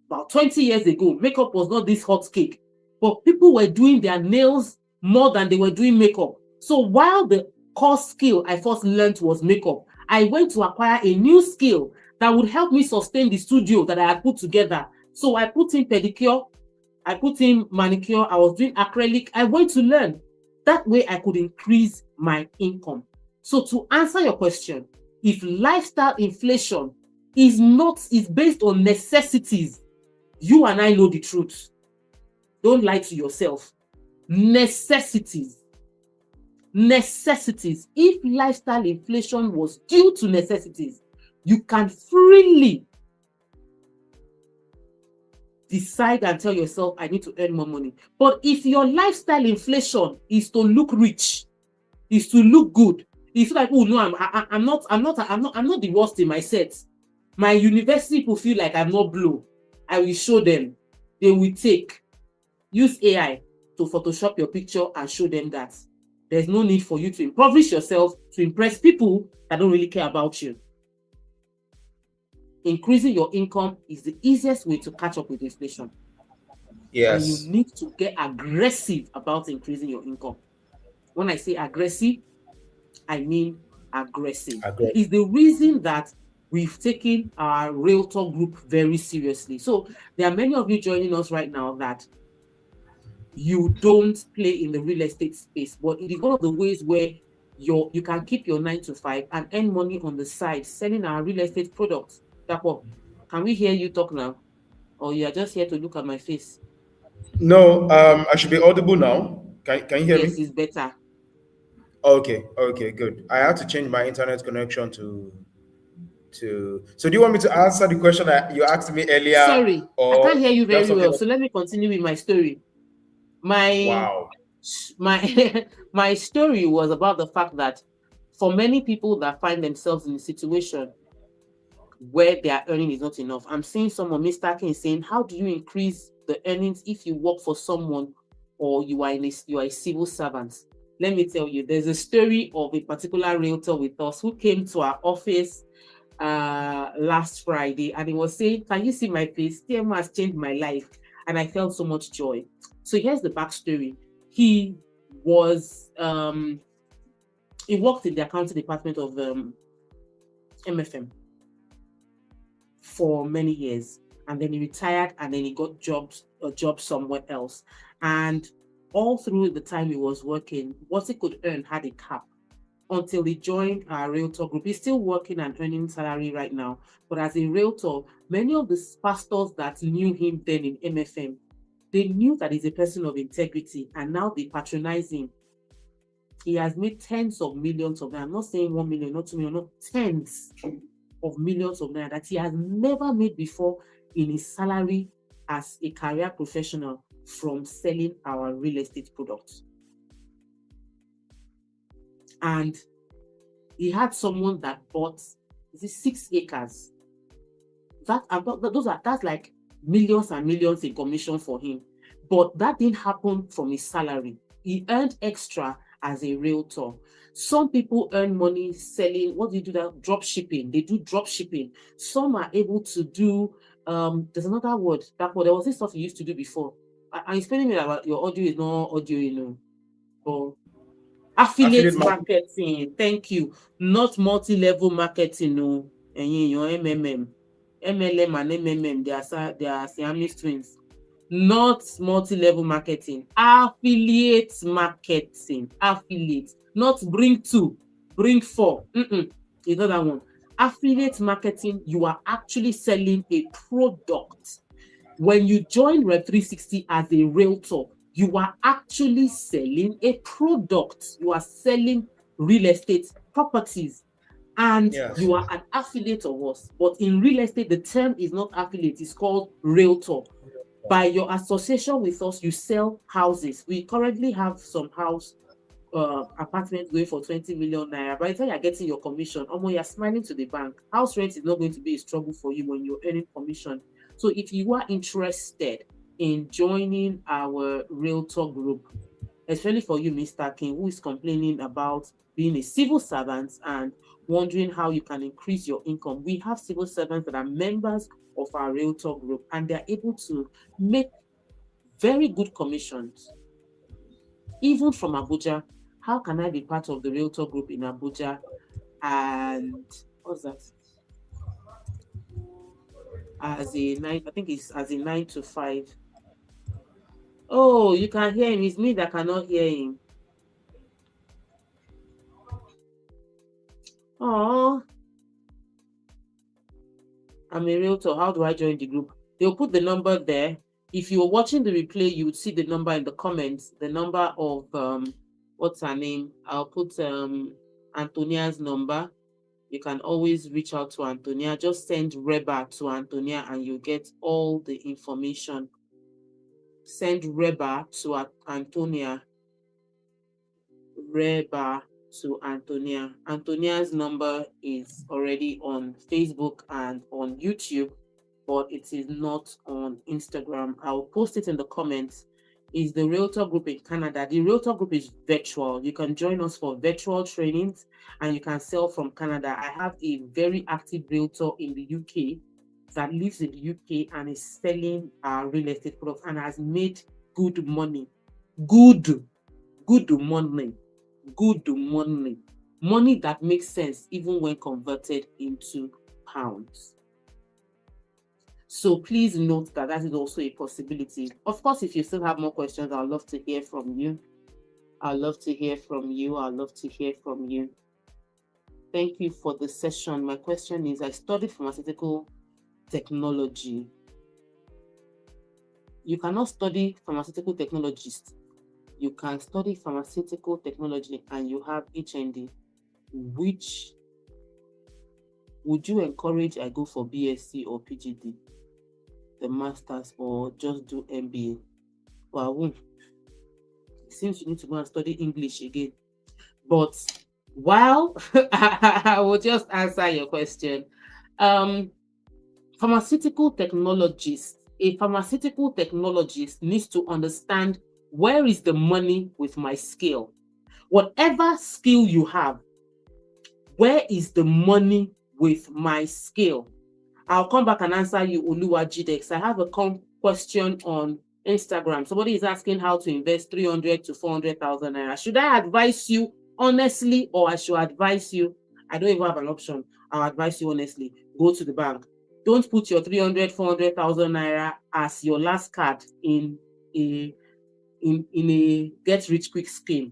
[SPEAKER 3] about 20 years ago. Makeup was not this hot cake, but people were doing their nails more than they were doing makeup. So while the core skill I first learned was makeup, I went to acquire a new skill that would help me sustain the studio that I had put together. So I put in pedicure, I put in manicure, I was doing acrylic. I went to learn. That way I could increase my income. So to answer your question, if lifestyle inflation is based on necessities, you and I know the truth. Don't lie to yourself. Necessities. If lifestyle inflation was due to necessities, you can freely decide and tell yourself, I need to earn more money. But if your lifestyle inflation is to look rich, is to look good, it's like, oh no, I'm not the worst in my set. My university people feel like I'm not blue. I will show them. They will use AI to Photoshop your picture and show them that. There's no need for you to impoverish yourself to impress people that don't really care about you. Increasing your income is the easiest way to catch up with inflation.
[SPEAKER 1] Yes.
[SPEAKER 3] And you need to get aggressive about increasing your income. When I say aggressive, I mean aggressive. It's the reason that we've taken our Realtor group very seriously. So there are many of you joining us right now that you don't play in the real estate space, but it is one of the ways where you can keep your 9 to 5 and earn money on the side selling our real estate products. Dapo, can we hear you talk now? Or you are just here to look at my face?
[SPEAKER 1] No, I should be audible now. Can you hear me?
[SPEAKER 3] Yes, it's better.
[SPEAKER 1] Okay, good. I had to change my internet connection to. So do you want me to answer the question that you asked me earlier?
[SPEAKER 3] Sorry, I can't hear you very well. So let me continue with my story. My story was about the fact that for many people that find themselves in a situation where their earning is not enough, I'm seeing someone, Mr. King, saying, how do you increase the earnings if you work for someone or you are a civil servant? Let me tell you, there's a story of a particular realtor with us who came to our office last Friday, and he was saying, can you see my face? TMO has changed my life, and I felt so much joy. So here's the backstory. He was he worked in the accounting department of MFM for many years, and then he retired, and then he got a job somewhere else. And all through the time he was working, what he could earn had a cap until he joined our Realtor group. He's still working and earning salary right now, but as a Realtor, many of the pastors that knew him then in MFM, they knew that he's a person of integrity, and now they patronize him. He has made tens of millions of naira. I'm not saying 1 million, not 2 million, not tens of millions of naira that he has never made before in his salary as a career professional from selling our real estate products. And he had someone that bought 6 acres. That's like millions and millions in commission for him. But that didn't happen from his salary. He earned extra as a realtor. Some people earn money selling, what do you do that? Drop shipping. They do drop shipping. Some are able to do, there's another word, there was this stuff you used to do before. I'm explaining me about your audio is not audio, you know. But affiliate marketing, thank you. Not multi-level marketing, no. And your MLM and MMM, they are Siamese twins. Not multi-level marketing, affiliate marketing, affiliate, not bring 2, bring 4. It's not that one. Affiliate marketing, you are actually selling a product. When you join Rev 360 as a realtor, you are actually selling a product. You are selling real estate properties, and you are an affiliate of us. But in real estate, the term is not affiliate, it's called realtor. By your association with us, you sell houses. We currently have some apartments going for 20 million naira. By the time you're getting your commission, you're smiling to the bank. House rent is not going to be a struggle for you when you're earning commission. So if you are interested in joining our realtor group, especially for you, Mr. King, who is complaining about being a civil servant and wondering how you can increase your income, we have civil servants that are members of our realtor group, and they're able to make very good commissions, even from Abuja. How can I be part of the realtor group in Abuja? And what's that? As a 9 to 5. Oh, you can hear him. It's me that cannot hear him. Oh, I'm a realtor. How do I join the group? They'll put the number there. If you're watching the replay, you would see the number in the comments. The number of what's her name? I'll put Antonia's number. You can always reach out to Antonia. Just send Reba to Antonia and you get all the information. Send Reba to Antonia. Reba to Antonia. Antonia's number is already on Facebook and on YouTube, but it is not on Instagram. I'll post it in the comments. Is the Realtor Group in Canada. The Realtor Group is virtual. You can join us for virtual trainings and you can sell from Canada. I have a very active realtor in the UK that lives in the UK and is selling real estate products and has made good money. Good money. Good money. Money that makes sense even when converted into pounds. So please note that is also a possibility. Of course, if you still have more questions, I'd love to hear from you. Thank you for the session. My question is, I studied pharmaceutical technology. You cannot study pharmaceutical technologist. You can study pharmaceutical technology and you have HND. Which would you encourage I go for BSc or PGD? The masters, or just do MBA? Well, it seems you need to go and study English again. But while I will just answer your question, pharmaceutical technologist, a pharmaceutical technologist needs to understand where is the money with my skill. Whatever skill you have, where is the money with my skill? I'll come back and answer you, Oluwajidex. I have a question on Instagram. Somebody is asking how to invest 300 to 400,000 naira. Should I advise you honestly, or I should advise you? I don't even have an option. I'll advise you honestly. Go to the bank. Don't put your 300, 400,000 naira as your last card in a get rich quick scheme.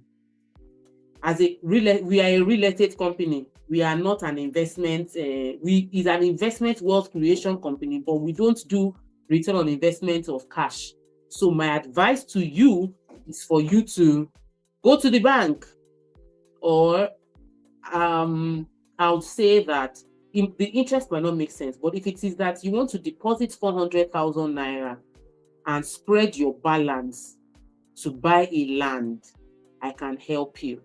[SPEAKER 3] We are a real estate company. We are not an investment. We is an investment wealth creation company, but we don't do return on investment of cash. So my advice to you is for you to go to the bank, or I would say that the interest might not make sense. But if it is that you want to deposit 400,000 naira and spread your balance to buy a land, I can help you.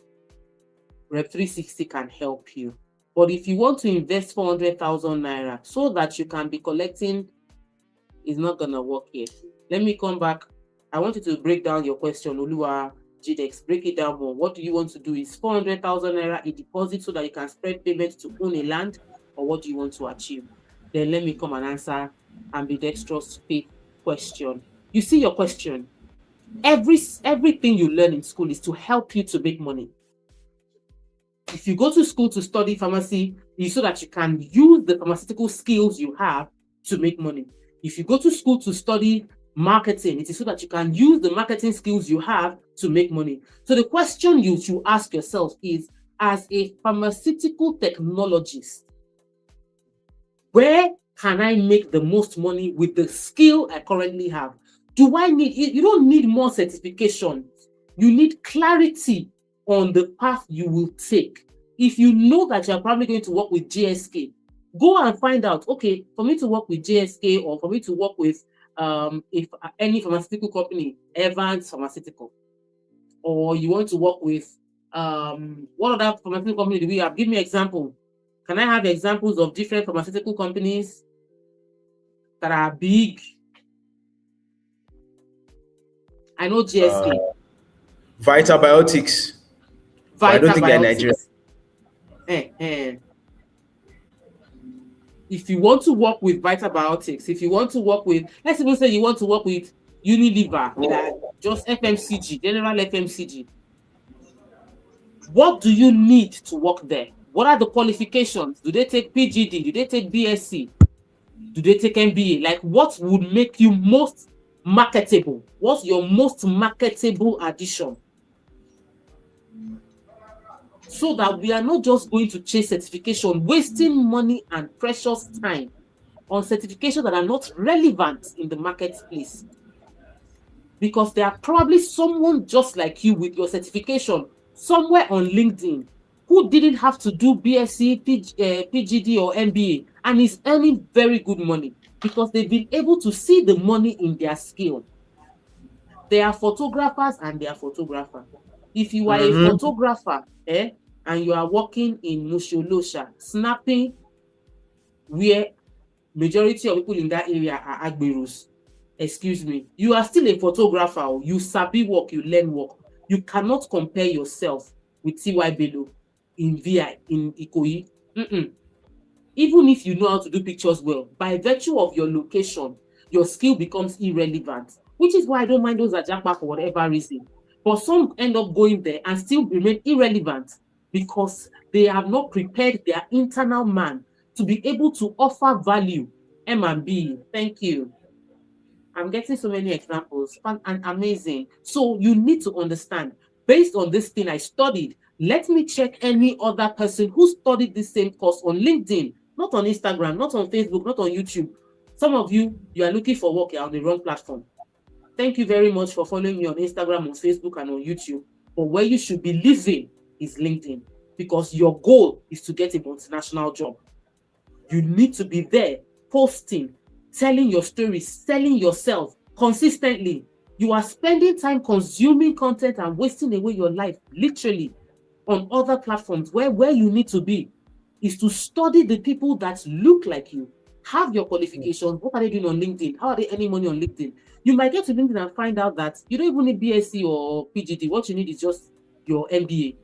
[SPEAKER 3] Rep 360 can help you. But if you want to invest 400,000 naira so that you can be collecting, it's not gonna work here. Let me come back. I want you to break down your question, Oluwa GDEX. Break it down more. What do you want to do? Is 400,000 naira a deposit so that you can spread payment to own a land, or what do you want to achieve? Then let me come and answer ambidextrous faith question. You see your question. Everything you learn in school is to help you to make money. If you go to school to study pharmacy, it's so that you can use the pharmaceutical skills you have to make money. If you go to school to study marketing, it is so that you can use the marketing skills you have to make money. So the question you should ask yourself is, as a pharmaceutical technologist, where can I make the most money with the skill I currently have? Do I need, you don't need more certification. You need clarity on the path you will take. If you know that you're probably going to work with GSK, go and find out, okay, for me to work with GSK or for me to work with if any pharmaceutical company, Evans Pharmaceutical, or you want to work with what other pharmaceutical company do we have? Give me an example. Can I have examples of different pharmaceutical companies that are big? I know GSK.
[SPEAKER 1] Vitabiotics. I don't think they're Nigerian.
[SPEAKER 3] If you want to work with Vitabiotics, if you want to work with, let's even say you want to work with Unilever, just FMCG, general FMCG. What do you need to work there? What are the qualifications? Do they take PGD? Do they take BSc? Do they take MBA? Like, what would make you most marketable? What's your most marketable addition? So that we are not just going to chase certification, wasting money and precious time on certifications that are not relevant in the marketplace. Because there are probably someone just like you with your certification somewhere on LinkedIn who didn't have to do BSc, PGD or MBA and is earning very good money because they've been able to see the money in their skill. They are photographers and they are photographers. If you are a photographer, and you are working in Musholosha, snapping where majority of people in that area are Agberus, excuse me, you are still a photographer. You sabi work, you learn work. You cannot compare yourself with T.Y. Bello in VI, in Ikoyi. Even if you know how to do pictures well, by virtue of your location, your skill becomes irrelevant, which is why I don't mind those at Jackpot for whatever reason. But some end up going there and still remain irrelevant because they have not prepared their internal man to be able to offer value. M&B, thank you. I'm getting so many examples, fun and amazing. So you need to understand, based on this thing I studied, let me check any other person who studied the same course on LinkedIn, not on Instagram, not on Facebook, not on YouTube. Some of you are looking for work, you're on the wrong platform. Thank you very much for following me on Instagram, on Facebook, and on YouTube. But where you should be living is LinkedIn, because your goal is to get a multinational job. You need to be there, posting, telling your story, selling yourself consistently. You are spending time consuming content and wasting away your life, literally, on other platforms where you need to be is to study the people that look like you, have your qualifications. What are they doing on LinkedIn? How are they earning money on LinkedIn? You might get to LinkedIn and find out that you don't even need BSc or PGD. What you need is just your MBA.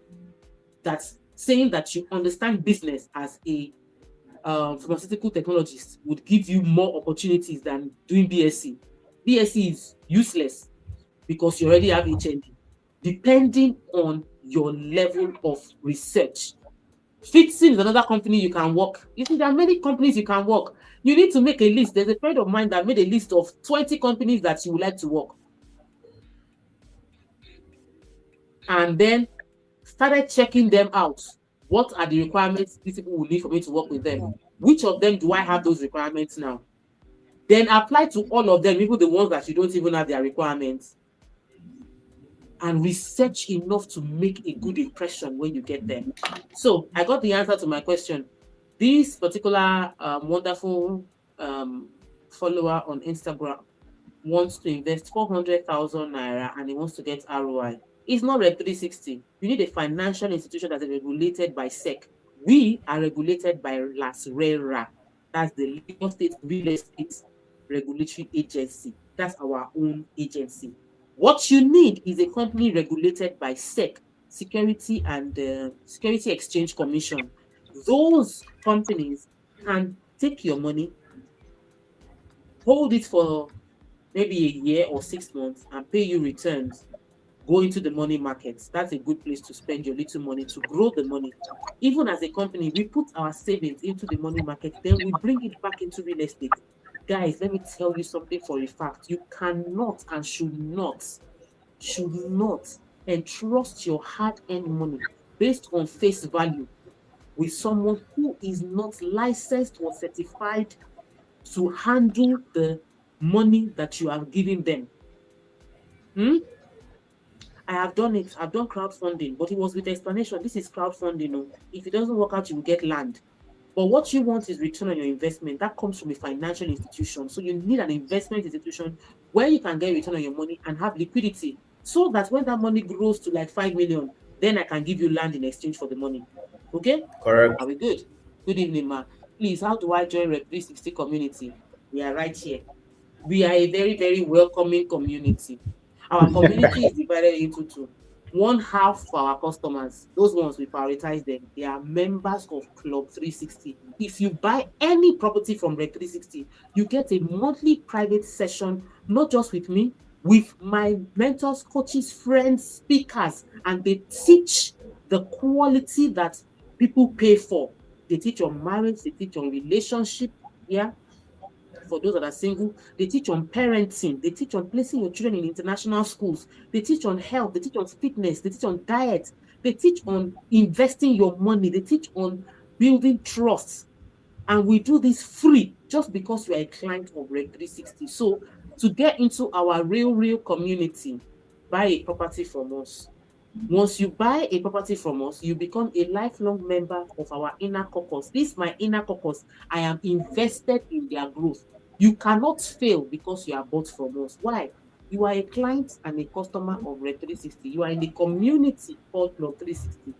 [SPEAKER 3] That's saying that you understand business as a pharmaceutical technologist would give you more opportunities than doing BSc. BSc is useless because you already have HND. Depending on your level of research. Fitsim is another company you can work. You see, there are many companies you can work. You need to make a list. There's a friend of mine that made a list of 20 companies that you would like to work. And then started checking them out. What are the requirements these people will need for me to work with them? Which of them do I have those requirements now? Then apply to all of them, even the ones that you don't even have their requirements. And research enough to make a good impression when you get there. So I got the answer to my question. This particular wonderful follower on Instagram wants to invest 400,000 naira and he wants to get ROI. It's not Reg 360. You need a financial institution that is regulated by SEC. We are regulated by LASRERA. That's the Lagos State Real Estate Regulatory Agency. That's our own agency. What you need is a company regulated by SEC, Security and Security Exchange Commission. Those companies can take your money, hold it for maybe a year or 6 months, and pay you returns. Go into the money markets. That's a good place to spend your little money to grow the money. Even as a company, we put our savings into the money market, then we bring it back into real estate. Guys, let me tell you something for a fact. You cannot and should not entrust your hard-earned money based on face value with someone who is not licensed or certified to handle the money that you are giving them. I have done it. I've done crowdfunding, but it was with explanation. This is crowdfunding. No? If it doesn't work out, you will get land. But what you want is return on your investment. That comes from a financial institution. So you need an investment institution where you can get return on your money and have liquidity, so that when that money grows to like 5 million, then I can give you land in exchange for the money. Okay?
[SPEAKER 1] Correct.
[SPEAKER 3] Are we good? Good evening, ma. Please, how do I join Reg 360 community? We are right here. We are a very, very welcoming community. Our community is divided into two. One half for our customers, those ones we prioritize them. They are members of Club 360. If you buy any property from Reg 360, you get a monthly private session, not just with me, with my mentors, coaches, friends, speakers, and they teach the quality that people pay for. They teach on marriage, they teach on relationship, yeah. For those that are single, they teach on parenting, they teach on placing your children in international schools, they teach on health, they teach on fitness, they teach on diet, they teach on investing your money, they teach on building trust. And we do this free just because you are a client of Reg 360. So to get into our real community, buy a property from us. Once you buy a property from us, you become a lifelong member of our inner caucus. This is my inner caucus. I am invested in their growth. You cannot fail because you are bought from us. Why? You are a client and a customer of Reg 360. You are in the community called Club 360.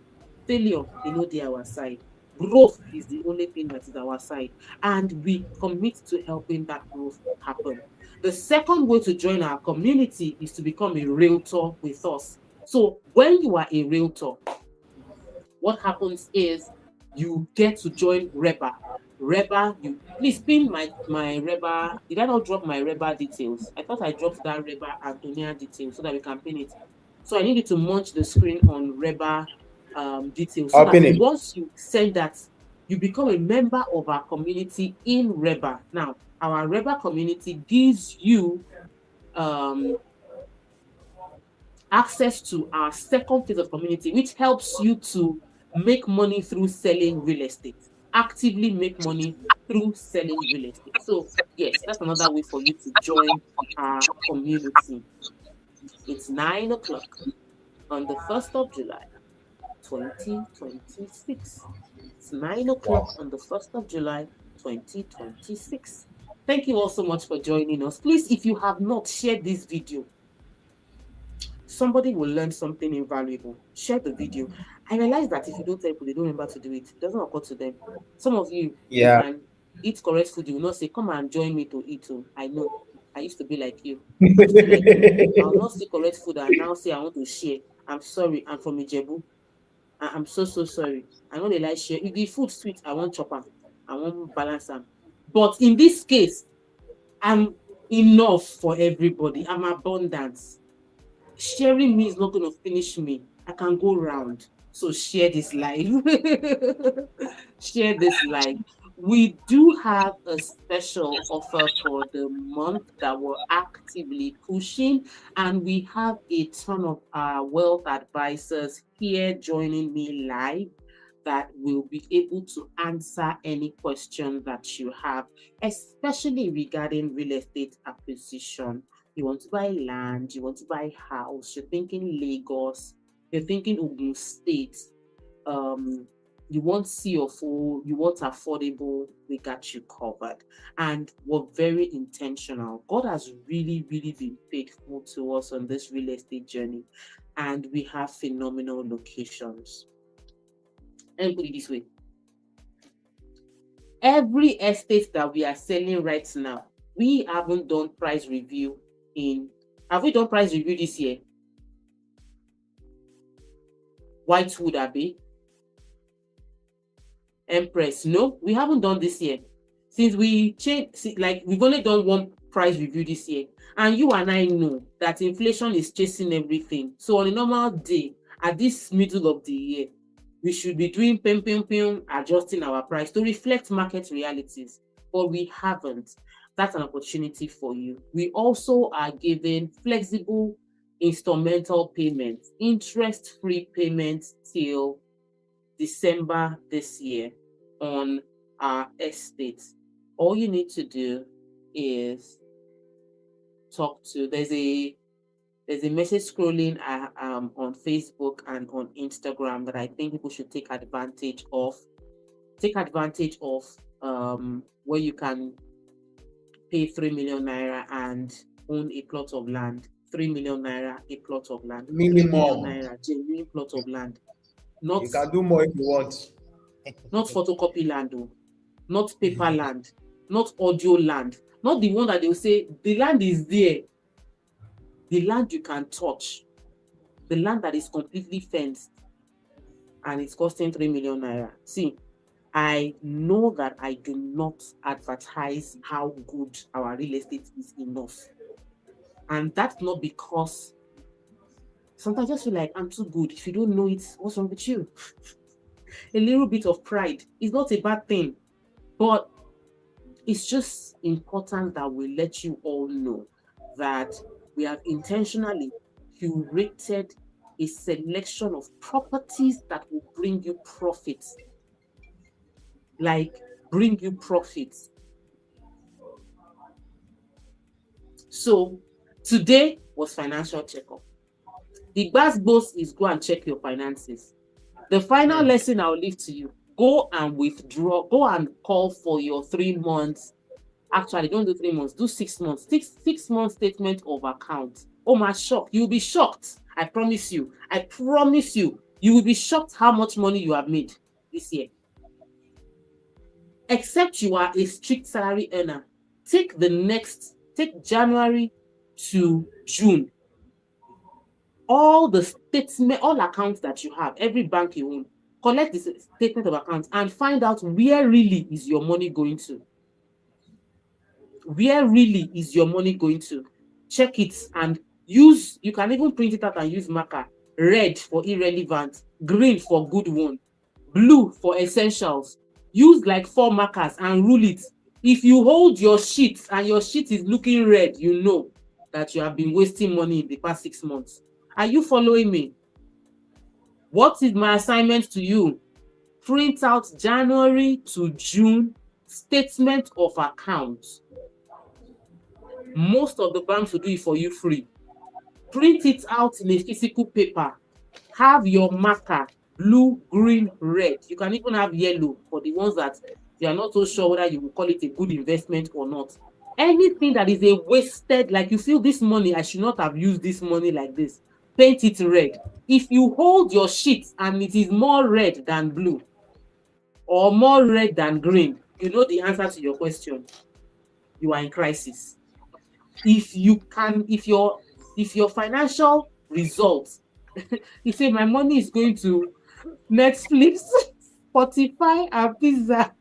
[SPEAKER 3] Failure, they are our side. Growth is the only thing that is our side. And we commit to helping that growth happen. The second way to join our community is to become a realtor with us. So when you are a realtor, what happens is you get to join REBA. REBA, you please pin my REBA. Did I not drop my REBA details? I thought I dropped that REBA Antonia details so that we can pin it. So I needed to munch the screen on REBA details. So that once you send that, you become a member of our community in REBA. Now, our REBA community gives you access to our second phase of community, which helps you to make money through selling real estate. Actively make money through selling real estate. So yes, that's another way for you to join our community. It's 9 o'clock on the 1st of July, 2026. It's 9 o'clock on the 1st of July, 2026. Thank you all so much for joining us. Please, if you have not shared this video, somebody will learn something invaluable. Share the video. I realize that if you don't tell people, they don't remember to do it. It doesn't occur to them. Some of you, you can eat correct food. You will not say, come and join me to eat. I know. I used to be like you. I'll not see correct food and now say I want to share. I'm sorry. I'm from Ijebu. I'm so sorry. I know they like share. If the food sweet, I want chopper. I want balance them. But in this case, I'm enough for everybody. I'm abundance. Sharing me is not going to finish me. I can go round. So share this live. Share this live. We do have a special offer for the month that we're actively pushing, and we have a ton of our wealth advisors here joining me live that will be able to answer any question that you have, especially regarding real estate acquisition. You want to buy land, you want to buy house, you're thinking Lagos, you're thinking Ogun State, You want CFO, you want affordable, we got you covered. And we're very intentional. God has really, really been faithful to us on this real estate journey. And we have phenomenal locations. And put it this way. Every estate that we are selling right now, we haven't done price review have we done price review this year? Whitewood Abbey, Empress. No, we haven't done this year. Since we changed, like we've only done one price review this year. And you and I know that inflation is chasing everything. So on a normal day, at this middle of the year, we should be doing pim, adjusting our price to reflect market realities. But we haven't. That's an opportunity for you. We also are giving flexible instrumental payments, interest-free payments till December this year on our estate. All you need to do is talk to, there's a message scrolling on Facebook and on Instagram that I think people should take advantage of. Where you can pay 3 million naira and own a plot of land. 3 million naira, a plot of land. 3 million naira, genuine plot of land. Not,
[SPEAKER 1] you can do more if you want.
[SPEAKER 3] Not photocopy land, though. Not paper land, not audio land, not the one that they'll say the land is there. The land you can touch, the land that is completely fenced, and it's costing 3 million naira. See, I know that I do not advertise how good our real estate is enough. And that's not because sometimes I just feel like I'm too good. If you don't know it, what's wrong with you? A little bit of pride is not a bad thing, but it's just important that we let you all know that we have intentionally curated a selection of properties that will bring you profits. Bring you profits. So today was financial checkup. The best boss is go and check your finances. The final lesson I'll leave to you, go and withdraw, go and call for your 3 months. Actually, don't do 3 months, do 6 months. 6 months statement of account. Oh my shock. You'll be shocked. I promise you. You will be shocked how much money you have made this year. Except you are a strict salary earner. Take January to June. All the statement, all accounts that you have, every bank you own, collect this statement of accounts and find out where really is your money going to. Where really is your money going to? Check it and use, you can even print it out and use marker. Red for irrelevant, green for good one, blue for essentials. Use like 4 markers and rule it. If you hold your sheet and your sheet is looking red, you know that you have been wasting money in the past 6 months. Are you following me? What is my assignment to you? Print out January to June statement of accounts. Most of the banks will do it for you free. Print it out in a physical paper. Have your marker, blue, green, red. You can even have yellow for the ones that you are not so sure whether you will call it a good investment or not. Anything that is a wasted, like you feel this money, I should not have used this money like this, paint it red. If you hold your sheet and it is more red than blue or more red than green, you know the answer to your question. You are in crisis. If your financial results, you say my money is going to Netflix, Spotify, and pizza.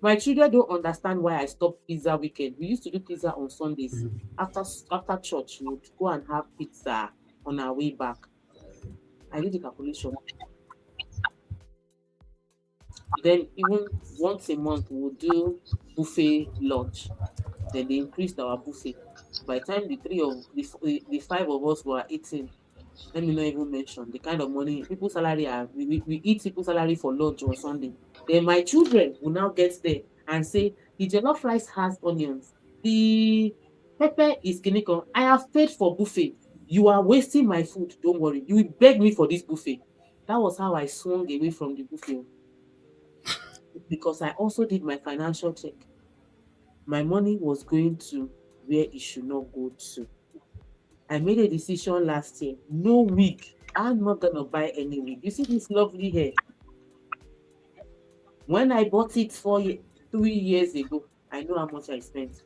[SPEAKER 3] My children don't understand why I stopped pizza weekend. We used to do pizza on Sundays. After church, we would go and have pizza on our way back. I did the calculation. Then even once a month, we would do buffet lunch. Then they increased our buffet. By the time the 5 of us were eating, let me not even mention the kind of money people's salary are. We eat people's salary for lunch on Sunday. Then my children will now get there and say, the jollof rice has onions. The pepper is kiniko. I have paid for buffet. You are wasting my food. Don't worry. You will beg me for this buffet. That was how I swung away from the buffet, because I also did my financial check. My money was going to where it should not go to. I made a decision last year. No wig. I'm not gonna buy any wig. You see this lovely hair? When I bought it 3 years ago, I know how much I spent.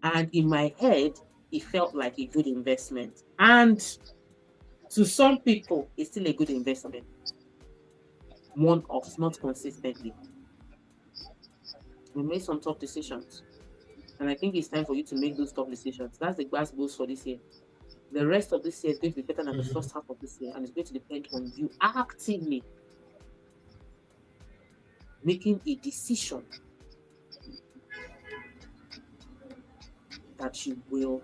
[SPEAKER 3] And in my head, it felt like a good investment. And to some people, it's still a good investment. One off, not consistently. We made some tough decisions. And I think it's time for you to make those tough decisions. That's the glass goals for this year. The rest of this year is going to be better than the first half of this year. And it's going to depend on you actively making a decision that you will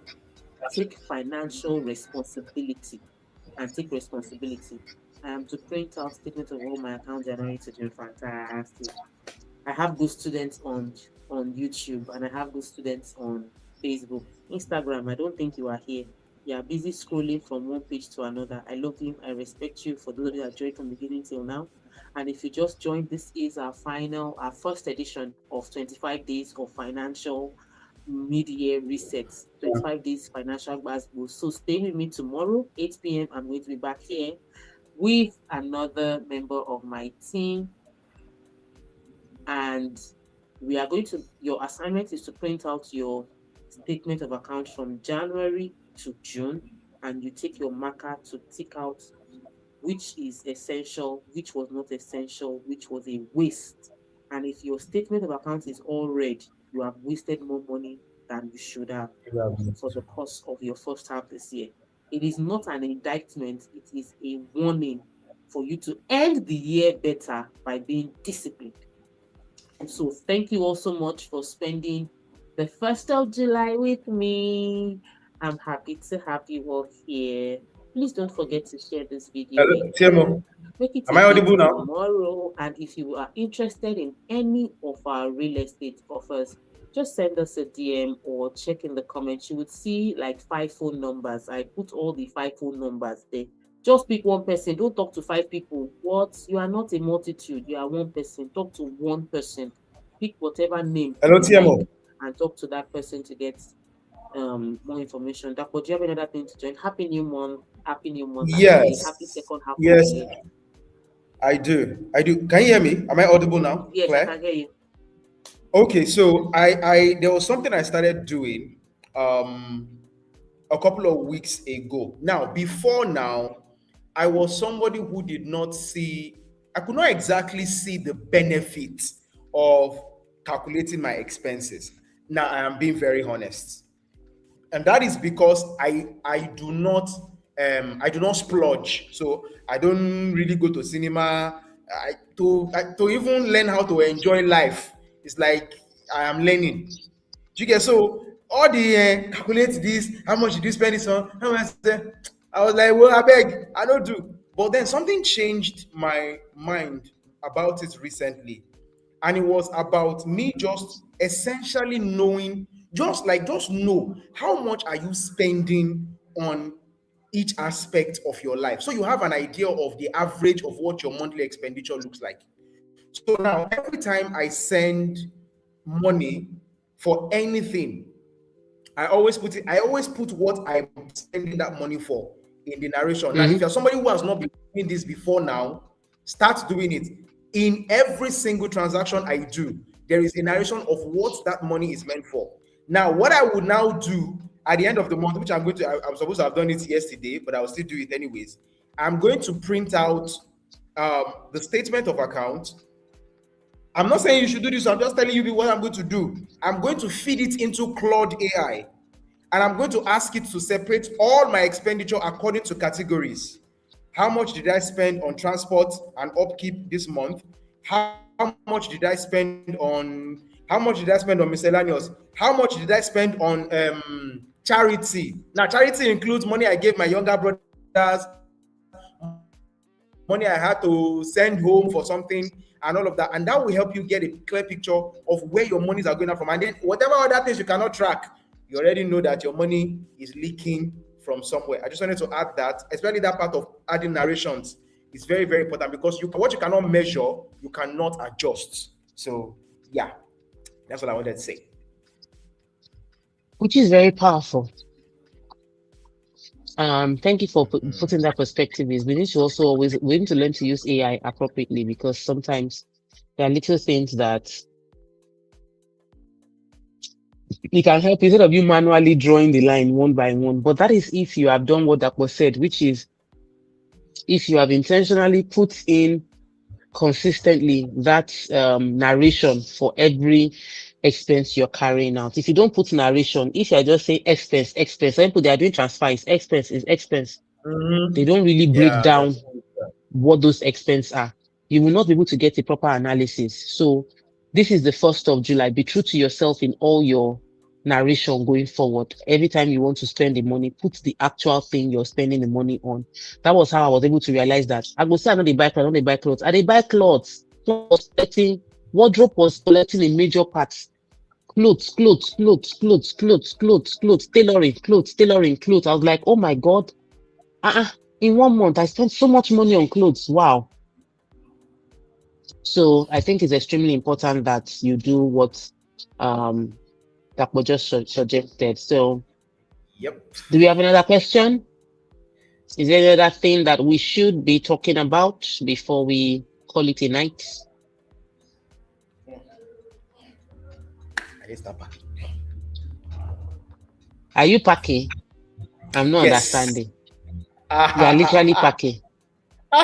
[SPEAKER 3] take financial responsibility and take responsibility. I am to print out statement of all my account generated. Fantastic. I have good students on YouTube, and I have good students on Facebook. Instagram, I don't think you are here. You are busy scrolling from one page to another. I love you. I respect you for those of you that joined from the beginning till now. And if you just joined, this is our first edition of 25 days of financial mid-year resets, 25 days financial basketball. So stay with me tomorrow, 8 p.m. I'm going to be back here with another member of my team. And we are going to, your assignment is to print out your statement of account from January to June, and you take your marker to tick out which is essential, which was not essential, which was a waste. And if your statement of account is all red, you have wasted more money than you should have for the course of your first half this year. It is not an indictment, it is a warning for you to end the year better by being disciplined. And so thank you all so much for spending the 1st of July with me. I'm happy to have you all here. Please don't forget to share this video.
[SPEAKER 1] Hello, Tiemo.
[SPEAKER 3] Make it
[SPEAKER 1] Am I audible now?
[SPEAKER 3] Tomorrow. And if you are interested in any of our real estate offers, just send us a DM or check in the comments. You would see like 5 phone numbers. I put all the 5 phone numbers there. Just pick one person. Don't talk to 5 people. What? You are not a multitude. You are one person. Talk to one person. Pick whatever name.
[SPEAKER 1] Hello, Tiemo.
[SPEAKER 3] And talk to that person to get more information. Dapo, do you have another thing to join? Happy New Month. Happy New Month.
[SPEAKER 1] Yes.
[SPEAKER 3] Happy second half.
[SPEAKER 1] Yes. Of the year. I do. Can you hear me? Am I audible now?
[SPEAKER 3] Yes,
[SPEAKER 1] Claire?
[SPEAKER 3] I can hear you.
[SPEAKER 1] Okay, so I there was something I started doing a couple of weeks ago. Now, before now, I was somebody who did not see, I could not exactly see the benefit of calculating my expenses. Now, I am being very honest. And that is because I do not splurge. So I don't really go to cinema. To even learn how to enjoy life, it's like I am learning. Do you get? So all the calculate this, how much did you spend this on? How much? I was like, well, I beg, I don't do. But then something changed my mind about it recently. And it was about me just essentially knowing, just know how much are you spending on each aspect of your life. So you have an idea of the average of what your monthly expenditure looks like. So now every time I send money for anything, I always put what I'm spending that money for in the narration. Now, if you're somebody who has not been doing this before now, start doing it. In every single transaction I do, there is a narration of what that money is meant for. Now, what I would now do at the end of the month, which I'm supposed to have done it yesterday, but I will still do it anyways. I'm going to print out the statement of account. I'm not saying you should do this. I'm just telling you what I'm going to do. I'm going to feed it into Claude AI, and I'm going to ask it to separate all my expenditure according to categories. How much did I spend on transport and upkeep this month? How much did I spend on miscellaneous? How much did I spend on charity? Now, charity includes money I gave my younger brothers, money I had to send home for something, and all of that. And that will help you get a clear picture of where your monies are going from. And then whatever other things you cannot track, you already know that your money is leaking from somewhere. I just wanted to add that, especially that part of adding narrations. It's very, very important because what you cannot measure, you cannot adjust. So yeah, that's what I wanted to say.
[SPEAKER 2] Which is very powerful. Thank you for putting that perspective. Is we need to also always we need to learn to use AI appropriately, because sometimes there are little things that it can help instead of you manually drawing the line one by one. But that is if you have done what that was said, which is if you have intentionally put in consistently that narration for every expense you're carrying out. If you don't put narration, if you're just saying expense, some people they are doing transfer, expense is expense. They don't really break
[SPEAKER 1] Yeah,
[SPEAKER 2] down what those expenses are. You will not be able to get a proper analysis. So this is the 1st of July. Be true to yourself in all your narration going forward. Every time you want to spend the money, put the actual thing you're spending the money on. That was how I was able to realize that. I go say I know they buy clothes, I know they buy clothes. I they buy clothes. Wardrobe was collecting a major part. Clothes, tailoring, clothes. I was like, oh my God. In 1 month, I spent so much money on clothes. Wow. So I think it's extremely important that you do what that was just suggested. So
[SPEAKER 1] Yep.
[SPEAKER 2] do we have another question? Is there any other thing that we should be talking about before we call it a night?
[SPEAKER 1] I need to start packing.
[SPEAKER 2] Are you packing? I'm not
[SPEAKER 1] Yes.
[SPEAKER 2] understanding. You are literally packing.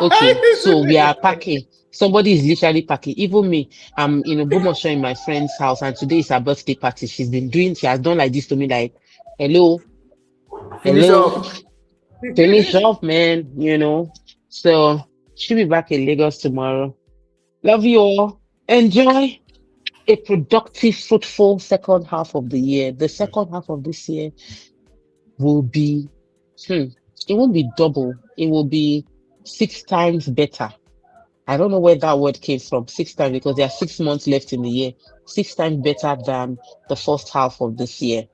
[SPEAKER 2] Okay, so we are packing. Somebody is literally packing. Even me, I'm in Ogbomoso in my friend's house, and today is her birthday party. She has done like this to me, like, hello,
[SPEAKER 1] Finish up.
[SPEAKER 2] finish off, man, So she'll be back in Lagos tomorrow. Love you all. Enjoy a productive, fruitful second half of the year. The second half of this year will be, it won't be double. It will be 6 times better. I don't know where that word came from, 6 times, because there are 6 months left in the year. 6 times better than the first half of this year.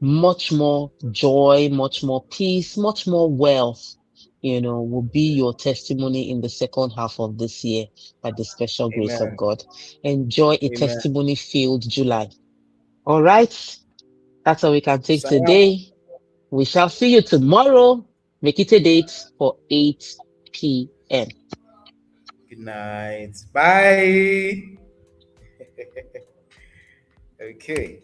[SPEAKER 2] Much more joy, much more peace, much more wealth, will be your testimony in the second half of this year by the special grace of
[SPEAKER 1] Amen.
[SPEAKER 2] God. Enjoy a
[SPEAKER 1] Amen.
[SPEAKER 2] testimony-filled July. All right. That's all we can take
[SPEAKER 1] Sign up.
[SPEAKER 2] today. We shall see you tomorrow. Make it a date for 8 p.m.
[SPEAKER 1] Good night. Bye. Okay.